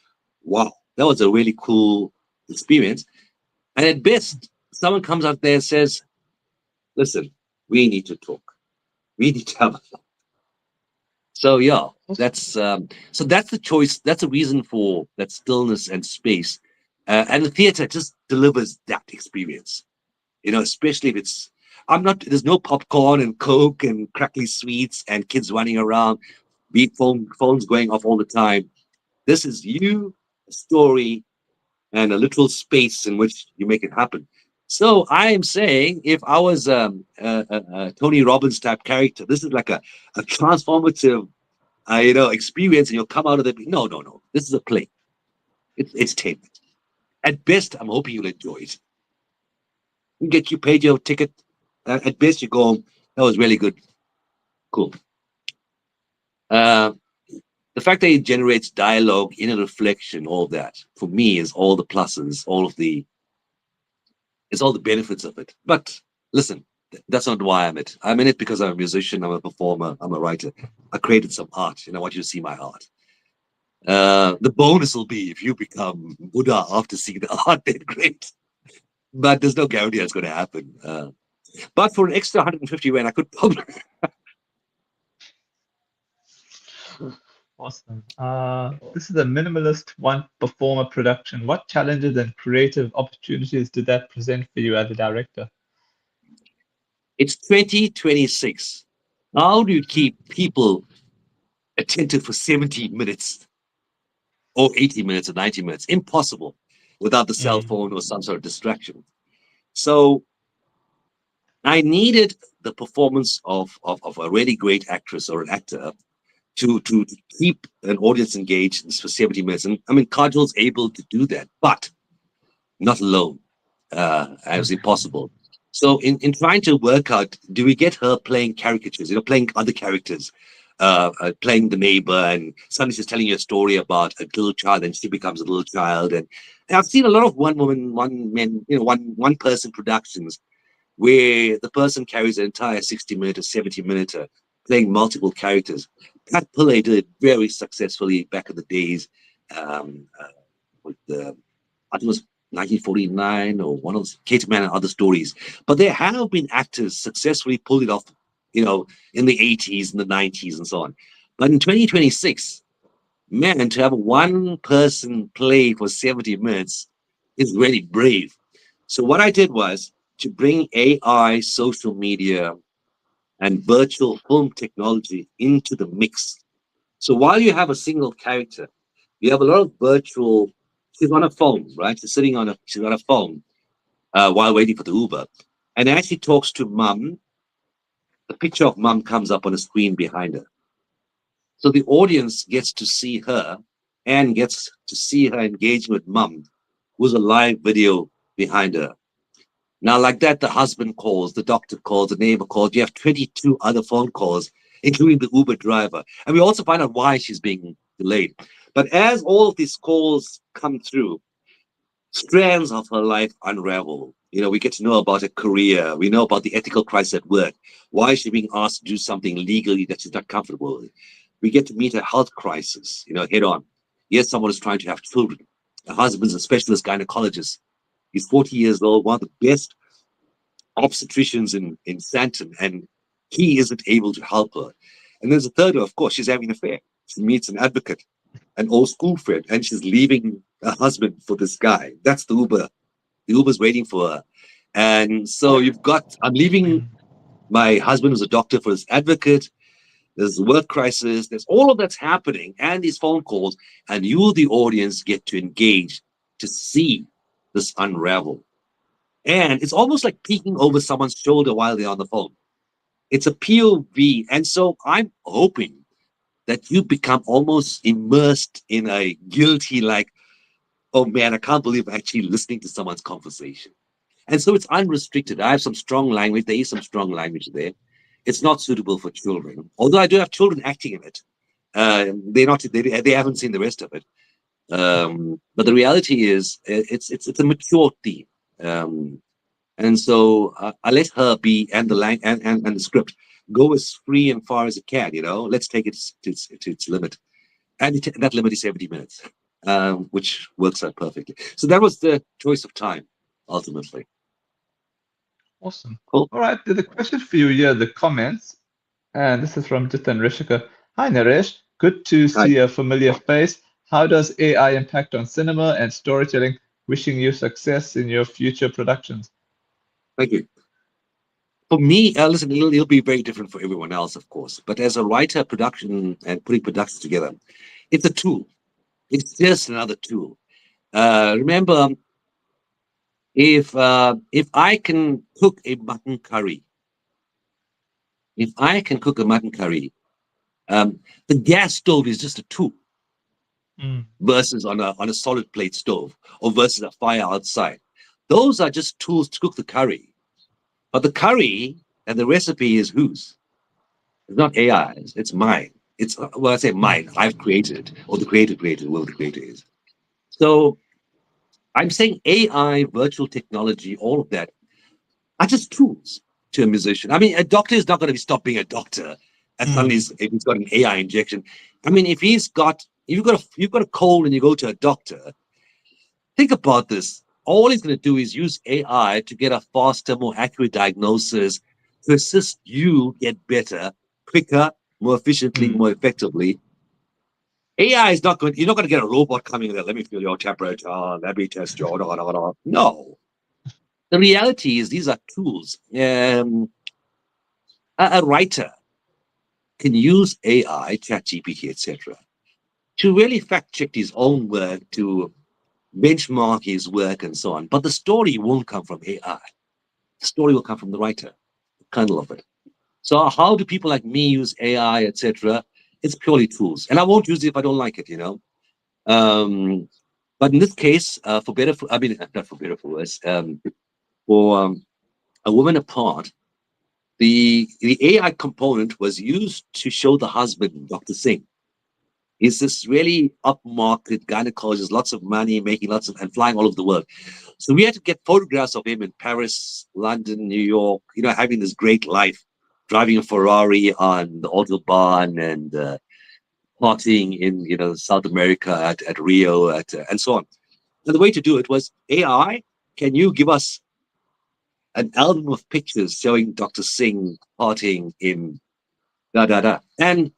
"Wow, that was a really cool experience." And at best, someone comes out there and says, listen, we need to talk. We need to have a so yeah, that's the choice. That's a reason for that stillness and space. And the theater just delivers that experience. Especially if it's I'm not. There's no popcorn and Coke and crackly sweets and kids running around, phones going off all the time. This is you, a story, and a literal space in which you make it happen. So I am saying, if I was a Tony Robbins type character, this is like a transformative, experience, and you'll come out of it. No, no, no. This is a play. It's entertainment. At best, I'm hoping you'll enjoy it. You get you paid your ticket. At best, you go home. That was really good. Cool. Uh, the fact that it generates dialogue, inner reflection, all that for me is all the pluses, it's all the benefits of it. But listen, that's not why I'm it. I'm in it because I'm a musician, I'm a performer, I'm a writer. I created some art, and I want you to see my art. The bonus will be if you become Buddha after seeing the art, then great. But there's no guarantee that's going to happen. But for an extra 150 Rand, I could probably. Awesome. This is a minimalist one performer production. What challenges and creative opportunities did that present for you as a director? It's 2026. How do you keep people attentive for 70 minutes or 80 minutes or 90 minutes? Impossible without the cell Mm, phone or some sort of distraction. So I needed the performance of a really great actress or an actor to keep an audience engaged for 70 minutes. And I mean, Kajol's able to do that, but not alone. It was impossible. So in trying to work out, do we get her playing caricatures, playing other characters, playing the neighbor, and suddenly she's telling you a story about a little child, and she becomes a little child. And I've seen a lot of one woman, one man, one person productions where the person carries an entire 60-minute or 70-minute playing multiple characters. Pat Pillay did it very successfully back in the days with the, I think it was 1949 or one of those Kate Man and other stories. But there have been actors successfully pulled it off, in the 80s and the 90s and so on. But in 2026, man, to have one person play for 70 minutes is really brave. So what I did was to bring AI, social media, and virtual film technology into the mix. So while you have a single character, you have a lot of virtual. She's on a phone, right? She's on a phone while waiting for the Uber, and as she talks to mum, the picture of mum comes up on a screen behind her. So the audience gets to see her and gets to see her engaging with mum, who's a live video behind her. Now, like that, the husband calls, the doctor calls, the neighbor calls. You have 22 other phone calls, including the Uber driver. And we also find out why she's being delayed. But as all of these calls come through, strands of her life unravel. We get to know about her career. We know about the ethical crisis at work. Why is she being asked to do something legally that she's not comfortable with? We get to meet her health crisis, head on. Yes, someone is trying to have children. Her husband's a specialist gynecologist. He's 40 years old, one of the best obstetricians in Santon, and he isn't able to help her. And there's a third, of course, she's having an affair. She meets an advocate, an old school friend, and she's leaving her husband for this guy. That's the Uber. The Uber's waiting for her. And so I'm leaving mm. my husband who's a doctor for his advocate. There's a work crisis. There's all of that's happening and these phone calls. And you, the audience, get to engage to see this unravel. And it's almost like peeking over someone's shoulder while they're on the phone. It's a POV. And so I'm hoping that you become almost immersed in a guilty, like, oh man, I can't believe I'm actually listening to someone's conversation. And so it's unrestricted. I have some strong language. There is some strong language there. It's not suitable for children, although I do have children acting in it. They're not. They haven't seen the rest of it. But the reality is, it's a mature theme. Um, and so I let her be, and the script go as free and far as it can. Let's take it to its limit, and that limit is 70 minutes, which works out perfectly. So that was the choice of time, ultimately. Awesome. Cool. All right, there's a question for you here, the comments. And this is from Jitan Rishika. Hi, Naresh. Good to Right. see a familiar face. How does AI impact on cinema and storytelling? Wishing you success in your future productions. Thank you. For me, listen, it'll be very different for everyone else, of course. But as a writer, production and putting productions together, it's a tool. It's just another tool. Remember, if I can cook a mutton curry, if I can cook a mutton curry, um, the gas stove is just a tool Mm, versus on a solid plate stove or versus a fire outside. Those are just tools to cook the curry. But the curry and the recipe is whose? It's not AI's. It's mine. It's well, I say mm, mine. I've created it, or the creator created, whoever the creator is. So I'm saying AI, virtual technology, all of that are just tools to a musician. I mean, a doctor is not going to be stop being a doctor as suddenly mm, if he's got an AI injection. I mean, if you've got a cold and you go to a doctor, think about this. All he's going to do is use AI to get a faster, more accurate diagnosis to assist you get better, quicker, more efficiently, mm, more effectively. AI is not good. You're not going to get a robot coming there. Let me feel your temperature. Let me test your. No. The reality is these are tools. A writer can use AI, ChatGPT, etc., to really fact check his own work, to benchmark his work, and so on. But the story won't come from AI. The story will come from the writer, the kernel of it. So how do people like me use AI, etc.? It's purely tools, and I won't use it if I don't like it. Um, but in this case, for better, I mean, not for better, for worse, for a woman apart, the AI component was used to show the husband, Dr. Singh. He's this really upmarket gynecologist, lots of money, making lots of and flying all over the world. So we had to get photographs of him in Paris, London, New York, having this great life, driving a Ferrari on the Autobahn and partying in South America at Rio and so on. And the way to do it was AI. Can you give us an album of pictures showing Dr. Singh partying in da da da? And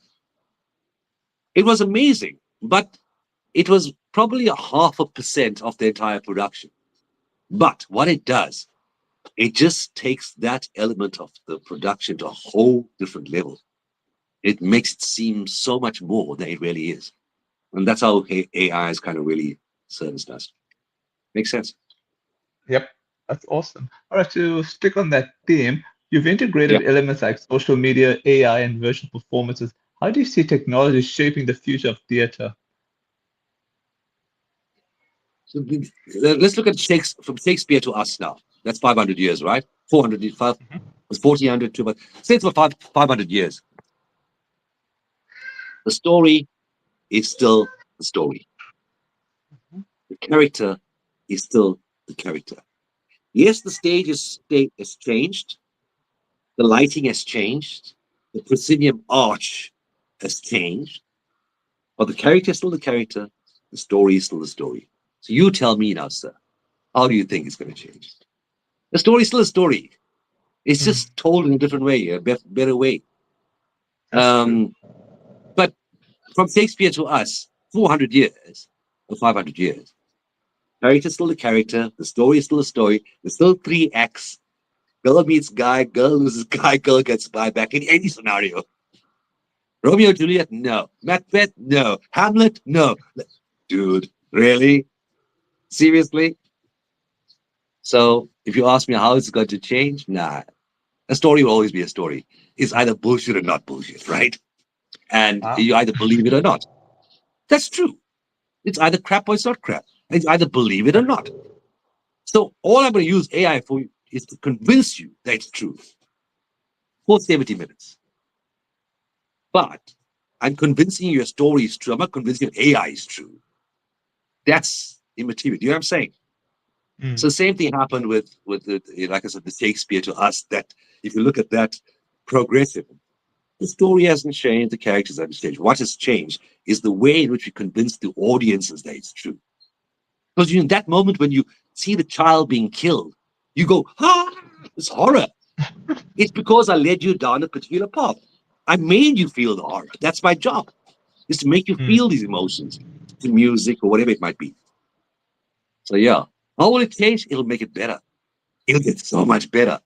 it was amazing, but it was probably a 0.5% of the entire production. But what it does, it just takes that element of the production to a whole different level. It makes it seem so much more than it really is. And that's how AI is kind of really serviced us. Makes sense? yep, that's awesome. All right, to stick on that theme, you've Yeah. integrated elements like social media, AI, and virtual performances. How do you see technology shaping the future of theater? So let's look at Shakespeare, from Shakespeare to us now. That's 500 years, right? 400, Mhm, was 1400 to, but say it's about 500 years. The story is still the story. mhm, The character is still the character. Yes, the stage has changed. The lighting has changed. The proscenium arch has changed. But the character is still the character. The story is still the story. So you tell me now, sir, how do you think it's going to change? The story is still a story. It's mm, just told in a different way, a better way. that's true. Um, but from Shakespeare to us, 400 years or 500 years, character is still the character. The story is still a story. There's still three acts. Girl meets guy, girl loses guy, girl gets guy back in any scenario. Romeo Juliet, no. Macbeth, no. Hamlet, no. Dude, really? Seriously? So if you ask me how it's going to change, nah. A story will always be a story. It's either bullshit or not bullshit, right? And Wow. you either believe it or not. That's true. It's either crap or it's not crap. It's either believe it or not. So all I'm going to use AI for is to convince you that it's true for 70 minutes. But I'm convincing you your story is true. I'm not convincing you AI is true. That's immaterial. You know what I'm saying? Mm, So same thing happened with like I said, the Shakespeare to us. That if you look at that progressive, the story hasn't changed, the characters haven't changed. What has changed is the way in which we convince the audiences that it's true. Because in that moment when you see the child being killed, you go, ah, it's horror. It's because I led you down a particular path. I made you feel the horror. That's my job, is to make you mm, feel these emotions to music or whatever it might be. So yeah, how will it change? It'll make it better. It'll get so much better.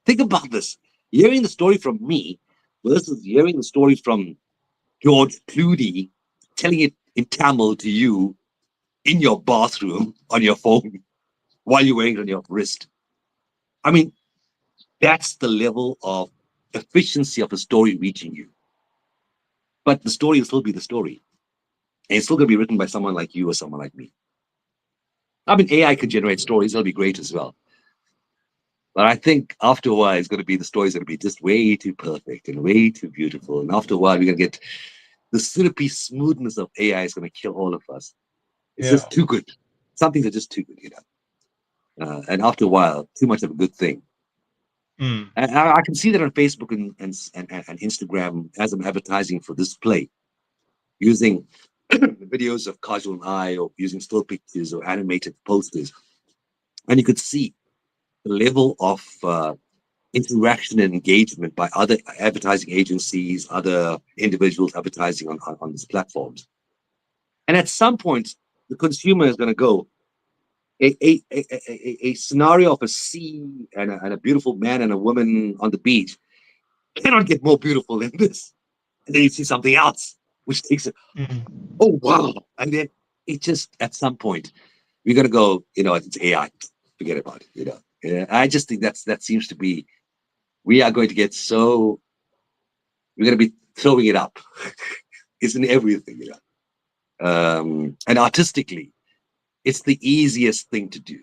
Think about this. Hearing the story from me versus hearing the story from George Clooney telling it in Tamil to you in your bathroom on your phone while you're wearing it on your wrist. I mean, that's the level of efficiency of a story reaching you. But the story will still be the story. And it's still going to be written by someone like you or someone like me. I mean, AI could generate stories, it'll be great as well. But I think after a while, it's going to be the stories going to be just way too perfect and way too beautiful. And after a while, we're going to get the syrupy smoothness of AI is going to kill all of us. It's Yeah. just too good. Some things are just too good, you know. And after a while, too much of a good thing. Mm. And I can see that on Facebook and Instagram as I'm advertising for this play, using videos of casual eye or using still pictures or animated posters. And you could see the level of interaction and engagement by other advertising agencies, other individuals advertising on these platforms. And at some point, the consumer is going to go, a scenario of a sea and a beautiful man and a woman on the beach cannot get more beautiful than this. And then you see something else, which takes it, Mm. oh, wow. And then it just, at some point, we're going to go, you know, it's AI. Forget about it, you know. Yeah, I just think that seems to be, we are going to get so, we're going to be throwing it up. It's in everything, you know. And artistically, it's the easiest thing to do.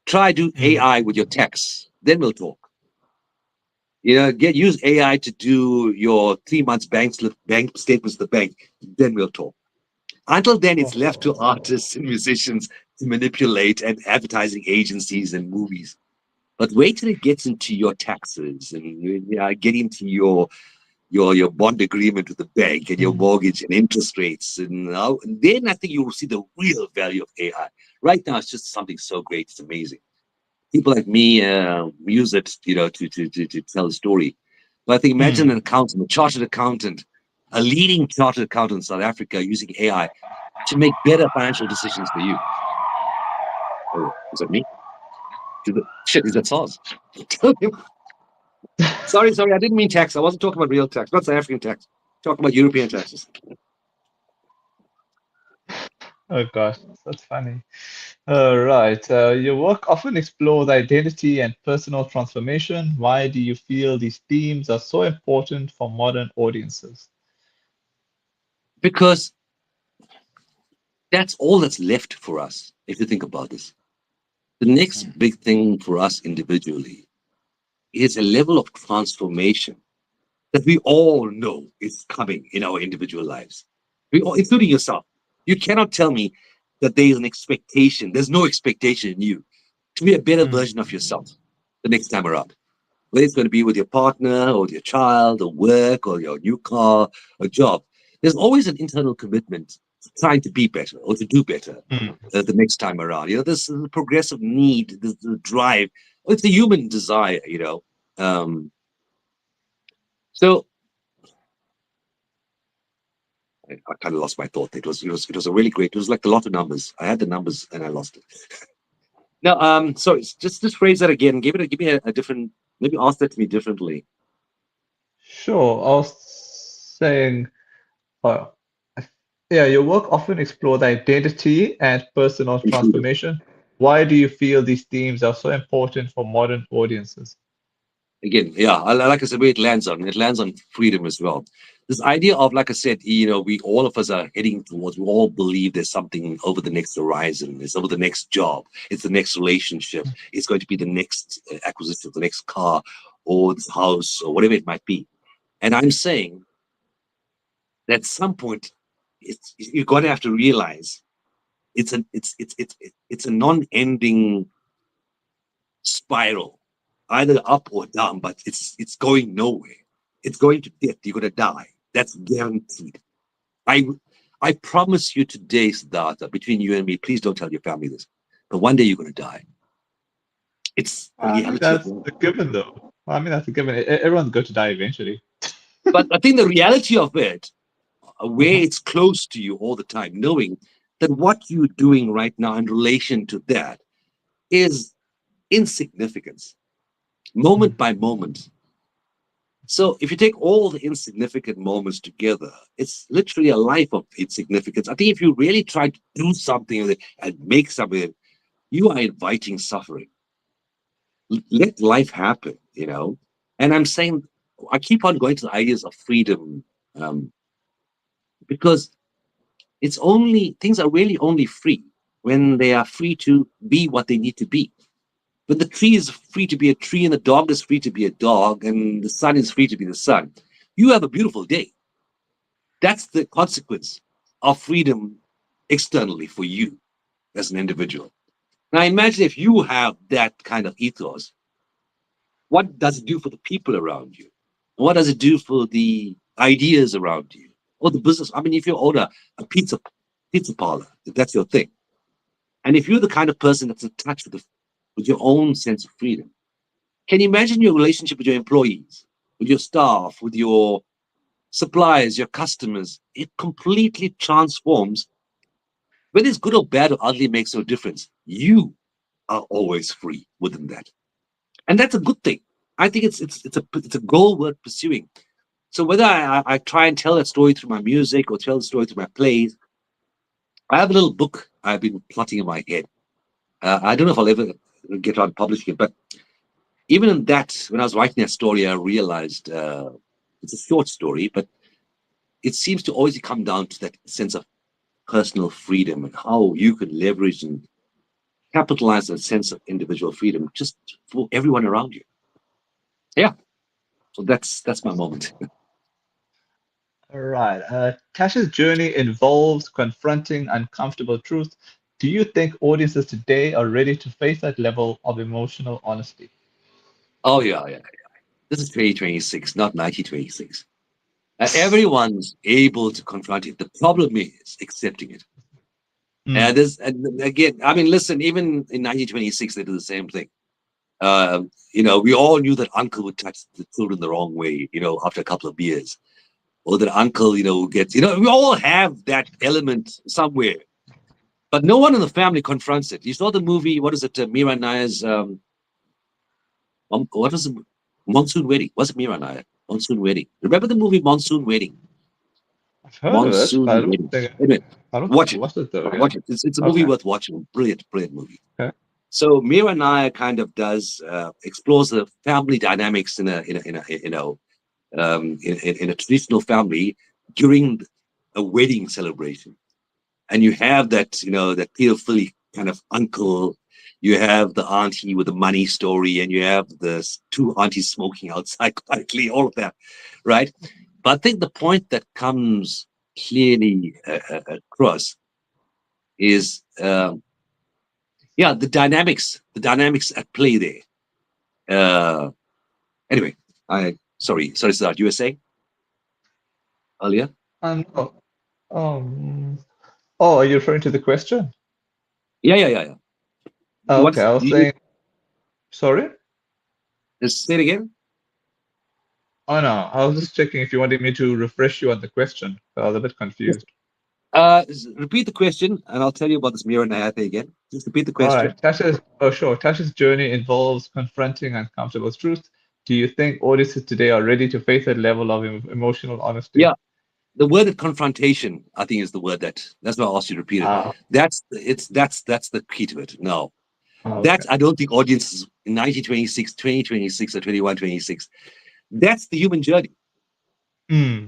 Try do Mm. AI with your text, then we'll talk. You know, use AI to do your 3 months bank statements to the bank, then we'll talk. Until then, it's left to Oh. artists and musicians to manipulate and advertising agencies and movies. But wait till it gets into your taxes and get into your bond agreement with the bank and your Mm. mortgage and interest rates, and then I think you will see the real value of AI. Right now, it's just something so great, it's amazing. People like me use it, you know, to tell a story. But I think imagine an Mm. accountant, a chartered accountant, a leading chartered accountant in South Africa using AI to make better financial decisions for you. Oh, is that me? Shit, is that SARS? Sorry, I didn't mean tax. I wasn't talking about real tax, not South African tax. Talking about European taxes. Oh gosh, that's funny. All right. Your work often explores identity and personal transformation. Why do you feel these themes are so important for modern audiences? Because that's all that's left for us, if you think about this. The next Mm. big thing for us individually is a level of transformation that we all know is coming in our individual lives, including yourself. You cannot tell me that there is an expectation, there's no expectation in you to be a better Mm. version of yourself the next time around. Whether it's going to be with your partner or with your child or work or your new car or job, there's always an internal commitment to trying to be better or to do better Mm. the next time around. You know, this is a progressive need, this the drive. It's a human desire, you know. So I kind of lost my thought. It was a really great. It was like a lot of numbers. I had the numbers and I lost it. Now, so just phrase that again. Give me a different. Maybe ask that to me differently. Sure. I was saying, uh, yeah, your work often explores identity and personal Included. transformation. Why do you feel these themes are so important for modern audiences? Again, yeah, like I said, where it lands on freedom as well. This idea of, like I said, you know, we all of us are heading towards. We all believe there's something over the next horizon. It's over the next job. It's the next relationship. It's going to be the next acquisition, the next car, or this house, or whatever it might be. And I'm saying that at some point, you're going to have to realize it's a non-ending spiral, either up or down, but it's going nowhere. It's going to death. You're gonna die. That's guaranteed. I I promise you today, Siddhartha, between you and me, please don't tell your family this. But one day you're gonna die. It's the I mean, reality of that's life. a given, though. I mean, that's a given. Everyone's going to die eventually. But I think the reality of it, where Mhm. it's close to you all the time, knowing that what you're doing right now in relation to that is insignificance, moment Mm. by moment. So if you take all the insignificant moments together, it's literally a life of insignificance. I think if you really try to do something with it and make something, you are inviting suffering. Let life happen, you know. And I'm saying, I keep on going to the ideas of freedom, um, because it's only things are really only free when they are free to be what they need to be. When the tree is free to be a tree and the dog is free to be a dog and the sun is free to be the sun, you have a beautiful day. That's the consequence of freedom externally for you as an individual. Now imagine if you have that kind of ethos, what does it do for the people around you? What does it do for the ideas around you? Or the business? I mean, if you own a pizza parlor, if that's your thing, and if you're the kind of person that's in touch with your own sense of freedom, can you imagine your relationship with your employees, with your staff, with your suppliers, your customers? It completely transforms. Whether it's good or bad or ugly makes no difference. You are always free within that, and that's a good thing. I think it's a goal worth pursuing. So whether I try and tell that story through my music or tell the story through my plays, I have a little book I've been plotting in my head. I don't know if I'll ever get around to publishing it, but even in that, when I was writing that story, I realized it's a short story, but it seems to always come down to that sense of personal freedom and how you can leverage and capitalize that sense of individual freedom just for everyone around you. Yeah. So that's my moment. All right. Tash's journey involves confronting uncomfortable truth. Do you think audiences today are ready to face that level of emotional honesty? Oh yeah, yeah. This is 2026, not 1926. Everyone's able to confront it. The problem is accepting it. Mm, And again, I mean, listen, even in 1926, they did the same thing. We all knew that uncle would touch the children the wrong way, after a couple of beers. Or that uncle, gets, we all have that element somewhere. But no one in the family confronts it. You saw the movie, what is it, Mira Nair's, what was it? Monsoon Wedding. Was it Mira Nair? Monsoon Wedding. Remember the movie Monsoon Wedding? I've heard of it, but Monsoon Wedding. Anyway, I don't think watch I it. watched it though. Yeah. Watch it. It's a movie Okay. worth watching. Brilliant, brilliant movie. Okay. So Mira Nair kind of does explores the family dynamics in a traditional family during a wedding celebration. And you have that pedophilic kind of uncle. You have the auntie with the money story, and you have the two aunties smoking outside quietly, all of that, right? But I think the point that comes clearly across is, the dynamics at play there. Anyway, sorry, Siddharth, you were saying earlier? Oh, um, oh, are you referring to the question? Yeah, yeah, yeah, yeah. Oh, okay, What's I was you saying, sorry? just say it again? Oh no, I was just checking if you wanted me to refresh you on the question. I was a bit confused. Repeat the question, and I'll tell you about this mirror and a thing again. Just repeat the All right, question. sure. Tash's journey involves confronting uncomfortable truths. Do you think audiences today are ready to face that level of emotional honesty? Yeah, the word confrontation, I think, is the word that's why I asked you to repeat it. Ah, That's the key to it. No, okay. that I don't think audiences in 1926, 2026, or 2126. That's the human journey. Hmm.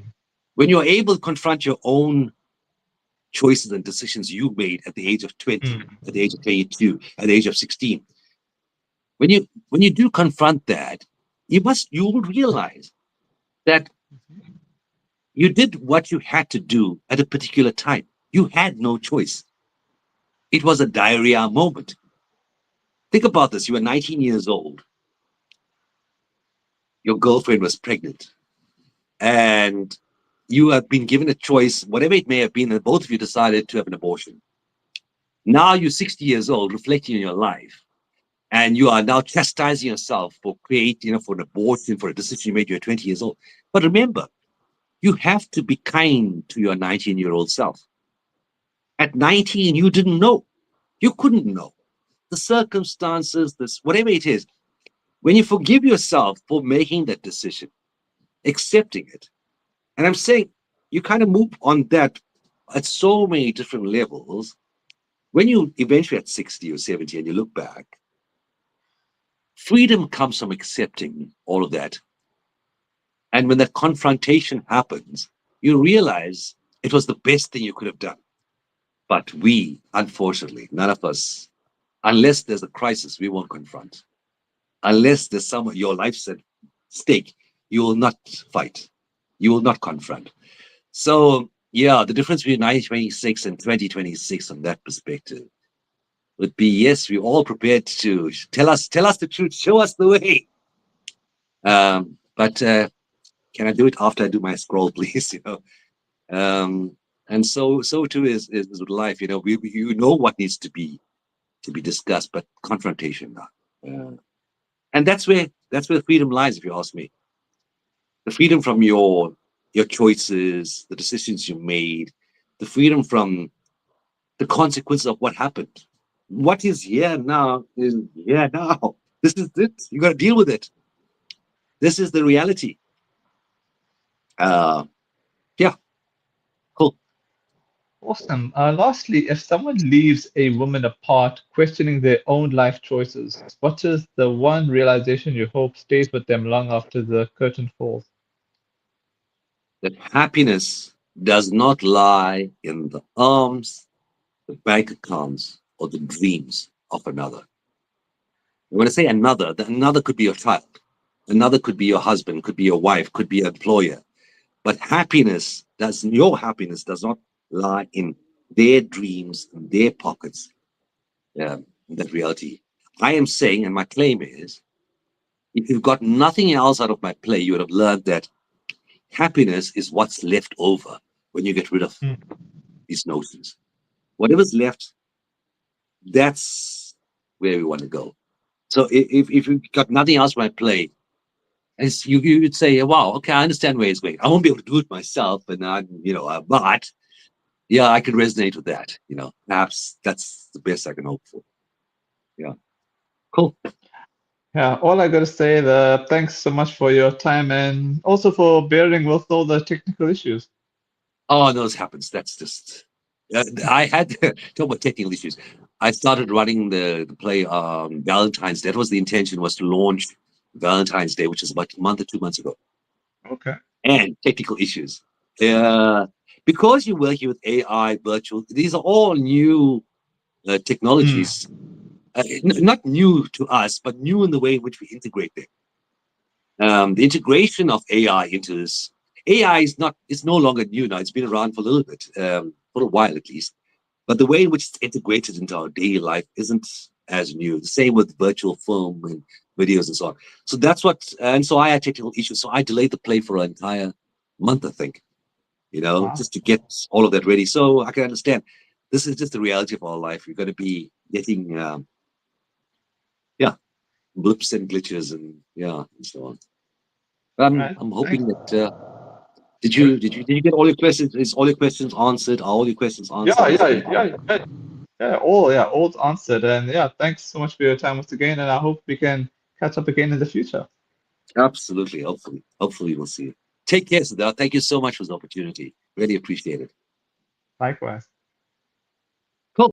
When you're able to confront your own choices and decisions you made at the age of 20, Hmm. at the age of 22, at the age of 16, when you do confront that, you will realize that you did what you had to do at a particular time. You had no choice. It was a diarrhea moment. Think about this. You were 19 years old. Your girlfriend was pregnant. And you have been given a choice, whatever it may have been, and both of you decided to have an abortion. Now you're 60 years old, reflecting on your life. And you are now chastising yourself for creating, for an abortion, for a decision you made. You're 20 years old. But remember, you have to be kind to your 19-year-old self. At 19, you didn't know. You couldn't know the circumstances, this whatever it is. When you forgive yourself for making that decision, accepting it. And I'm saying you kind of move on that at so many different levels. When you eventually at 60 or 70 and you look back, freedom comes from accepting all of that. And when that confrontation happens, you realize it was the best thing you could have done. But we, unfortunately, none of us, unless there's a crisis, we won't confront. Unless there's some your life's at stake, you will not fight. You will not confront. So yeah, the difference between 1926 and 2026 from that perspective would be yes, we're all prepared to tell us the truth, show us the way. But can I do it after I do my scroll, please? Um, and so too is with life. You know what needs to be discussed, but confrontation not. And that's where freedom lies, if you ask me. The freedom from your choices, the decisions you made, the freedom from the consequences of what happened. What is here now is here now. This is it. You got to deal with it. This is the reality. Uh, yeah, cool. Awesome. Lastly, if someone leaves a woman apart, questioning their own life choices, what is the one realization you hope stays with them long after the curtain falls? That happiness does not lie in the arms, the bank accounts, or the dreams of another. And when I say another, the another could be your child, another could be your husband, could be your wife, could be your employer. But your happiness does not lie in their dreams, in their pockets, in that reality. I am saying, and my claim is, if you've got nothing else out of my play, you would have learned that happiness is what's left over when you get rid of Hmm. these notions. Whatever's left, that's where we want to go. So if you've got nothing else by play, you'd say, wow, okay, I understand where it's going. I won't be able to do it myself, but yeah, I can resonate with that. Perhaps that's the best I can hope for. Yeah, cool. Yeah, all I gotta say, thanks so much for your time and also for bearing with all the technical issues. Oh, no, this happens. That's just. I had talk about technical issues. I started running the play Valentine's Day. That was the intention was to launch Valentine's Day, which is about a month or 2 months ago, Okay. and technical issues. Uh, because you're working with AI, virtual, these are all new Hmm. technologies. Not new to us, but new in the way in which we integrate them. The integration of AI into this AI is not it's no longer new now. It's been around for a little bit, for a while at least. But the way in which it's integrated into our daily life isn't as new. The same with virtual film and videos and so on. So that's what, and so I had technical issues. So I delayed the play for an entire month, I think, Wow. just to get all of that ready. So I can understand. This is just the reality of our life. We're going to be getting, yeah, blips and glitches and yeah, and so on. All I'm right. I'm Thanks. hoping that did Sorry? you get all your questions? Is all your questions answered? Are all your questions answered? Yeah, Is there yeah, anything? all's answered. And yeah, thanks so much for your time once again. And I hope we can catch up again in the future. Absolutely. Hopefully we'll see you. Take care, Siddharth. Thank you so much for the opportunity. Really appreciate it. Likewise.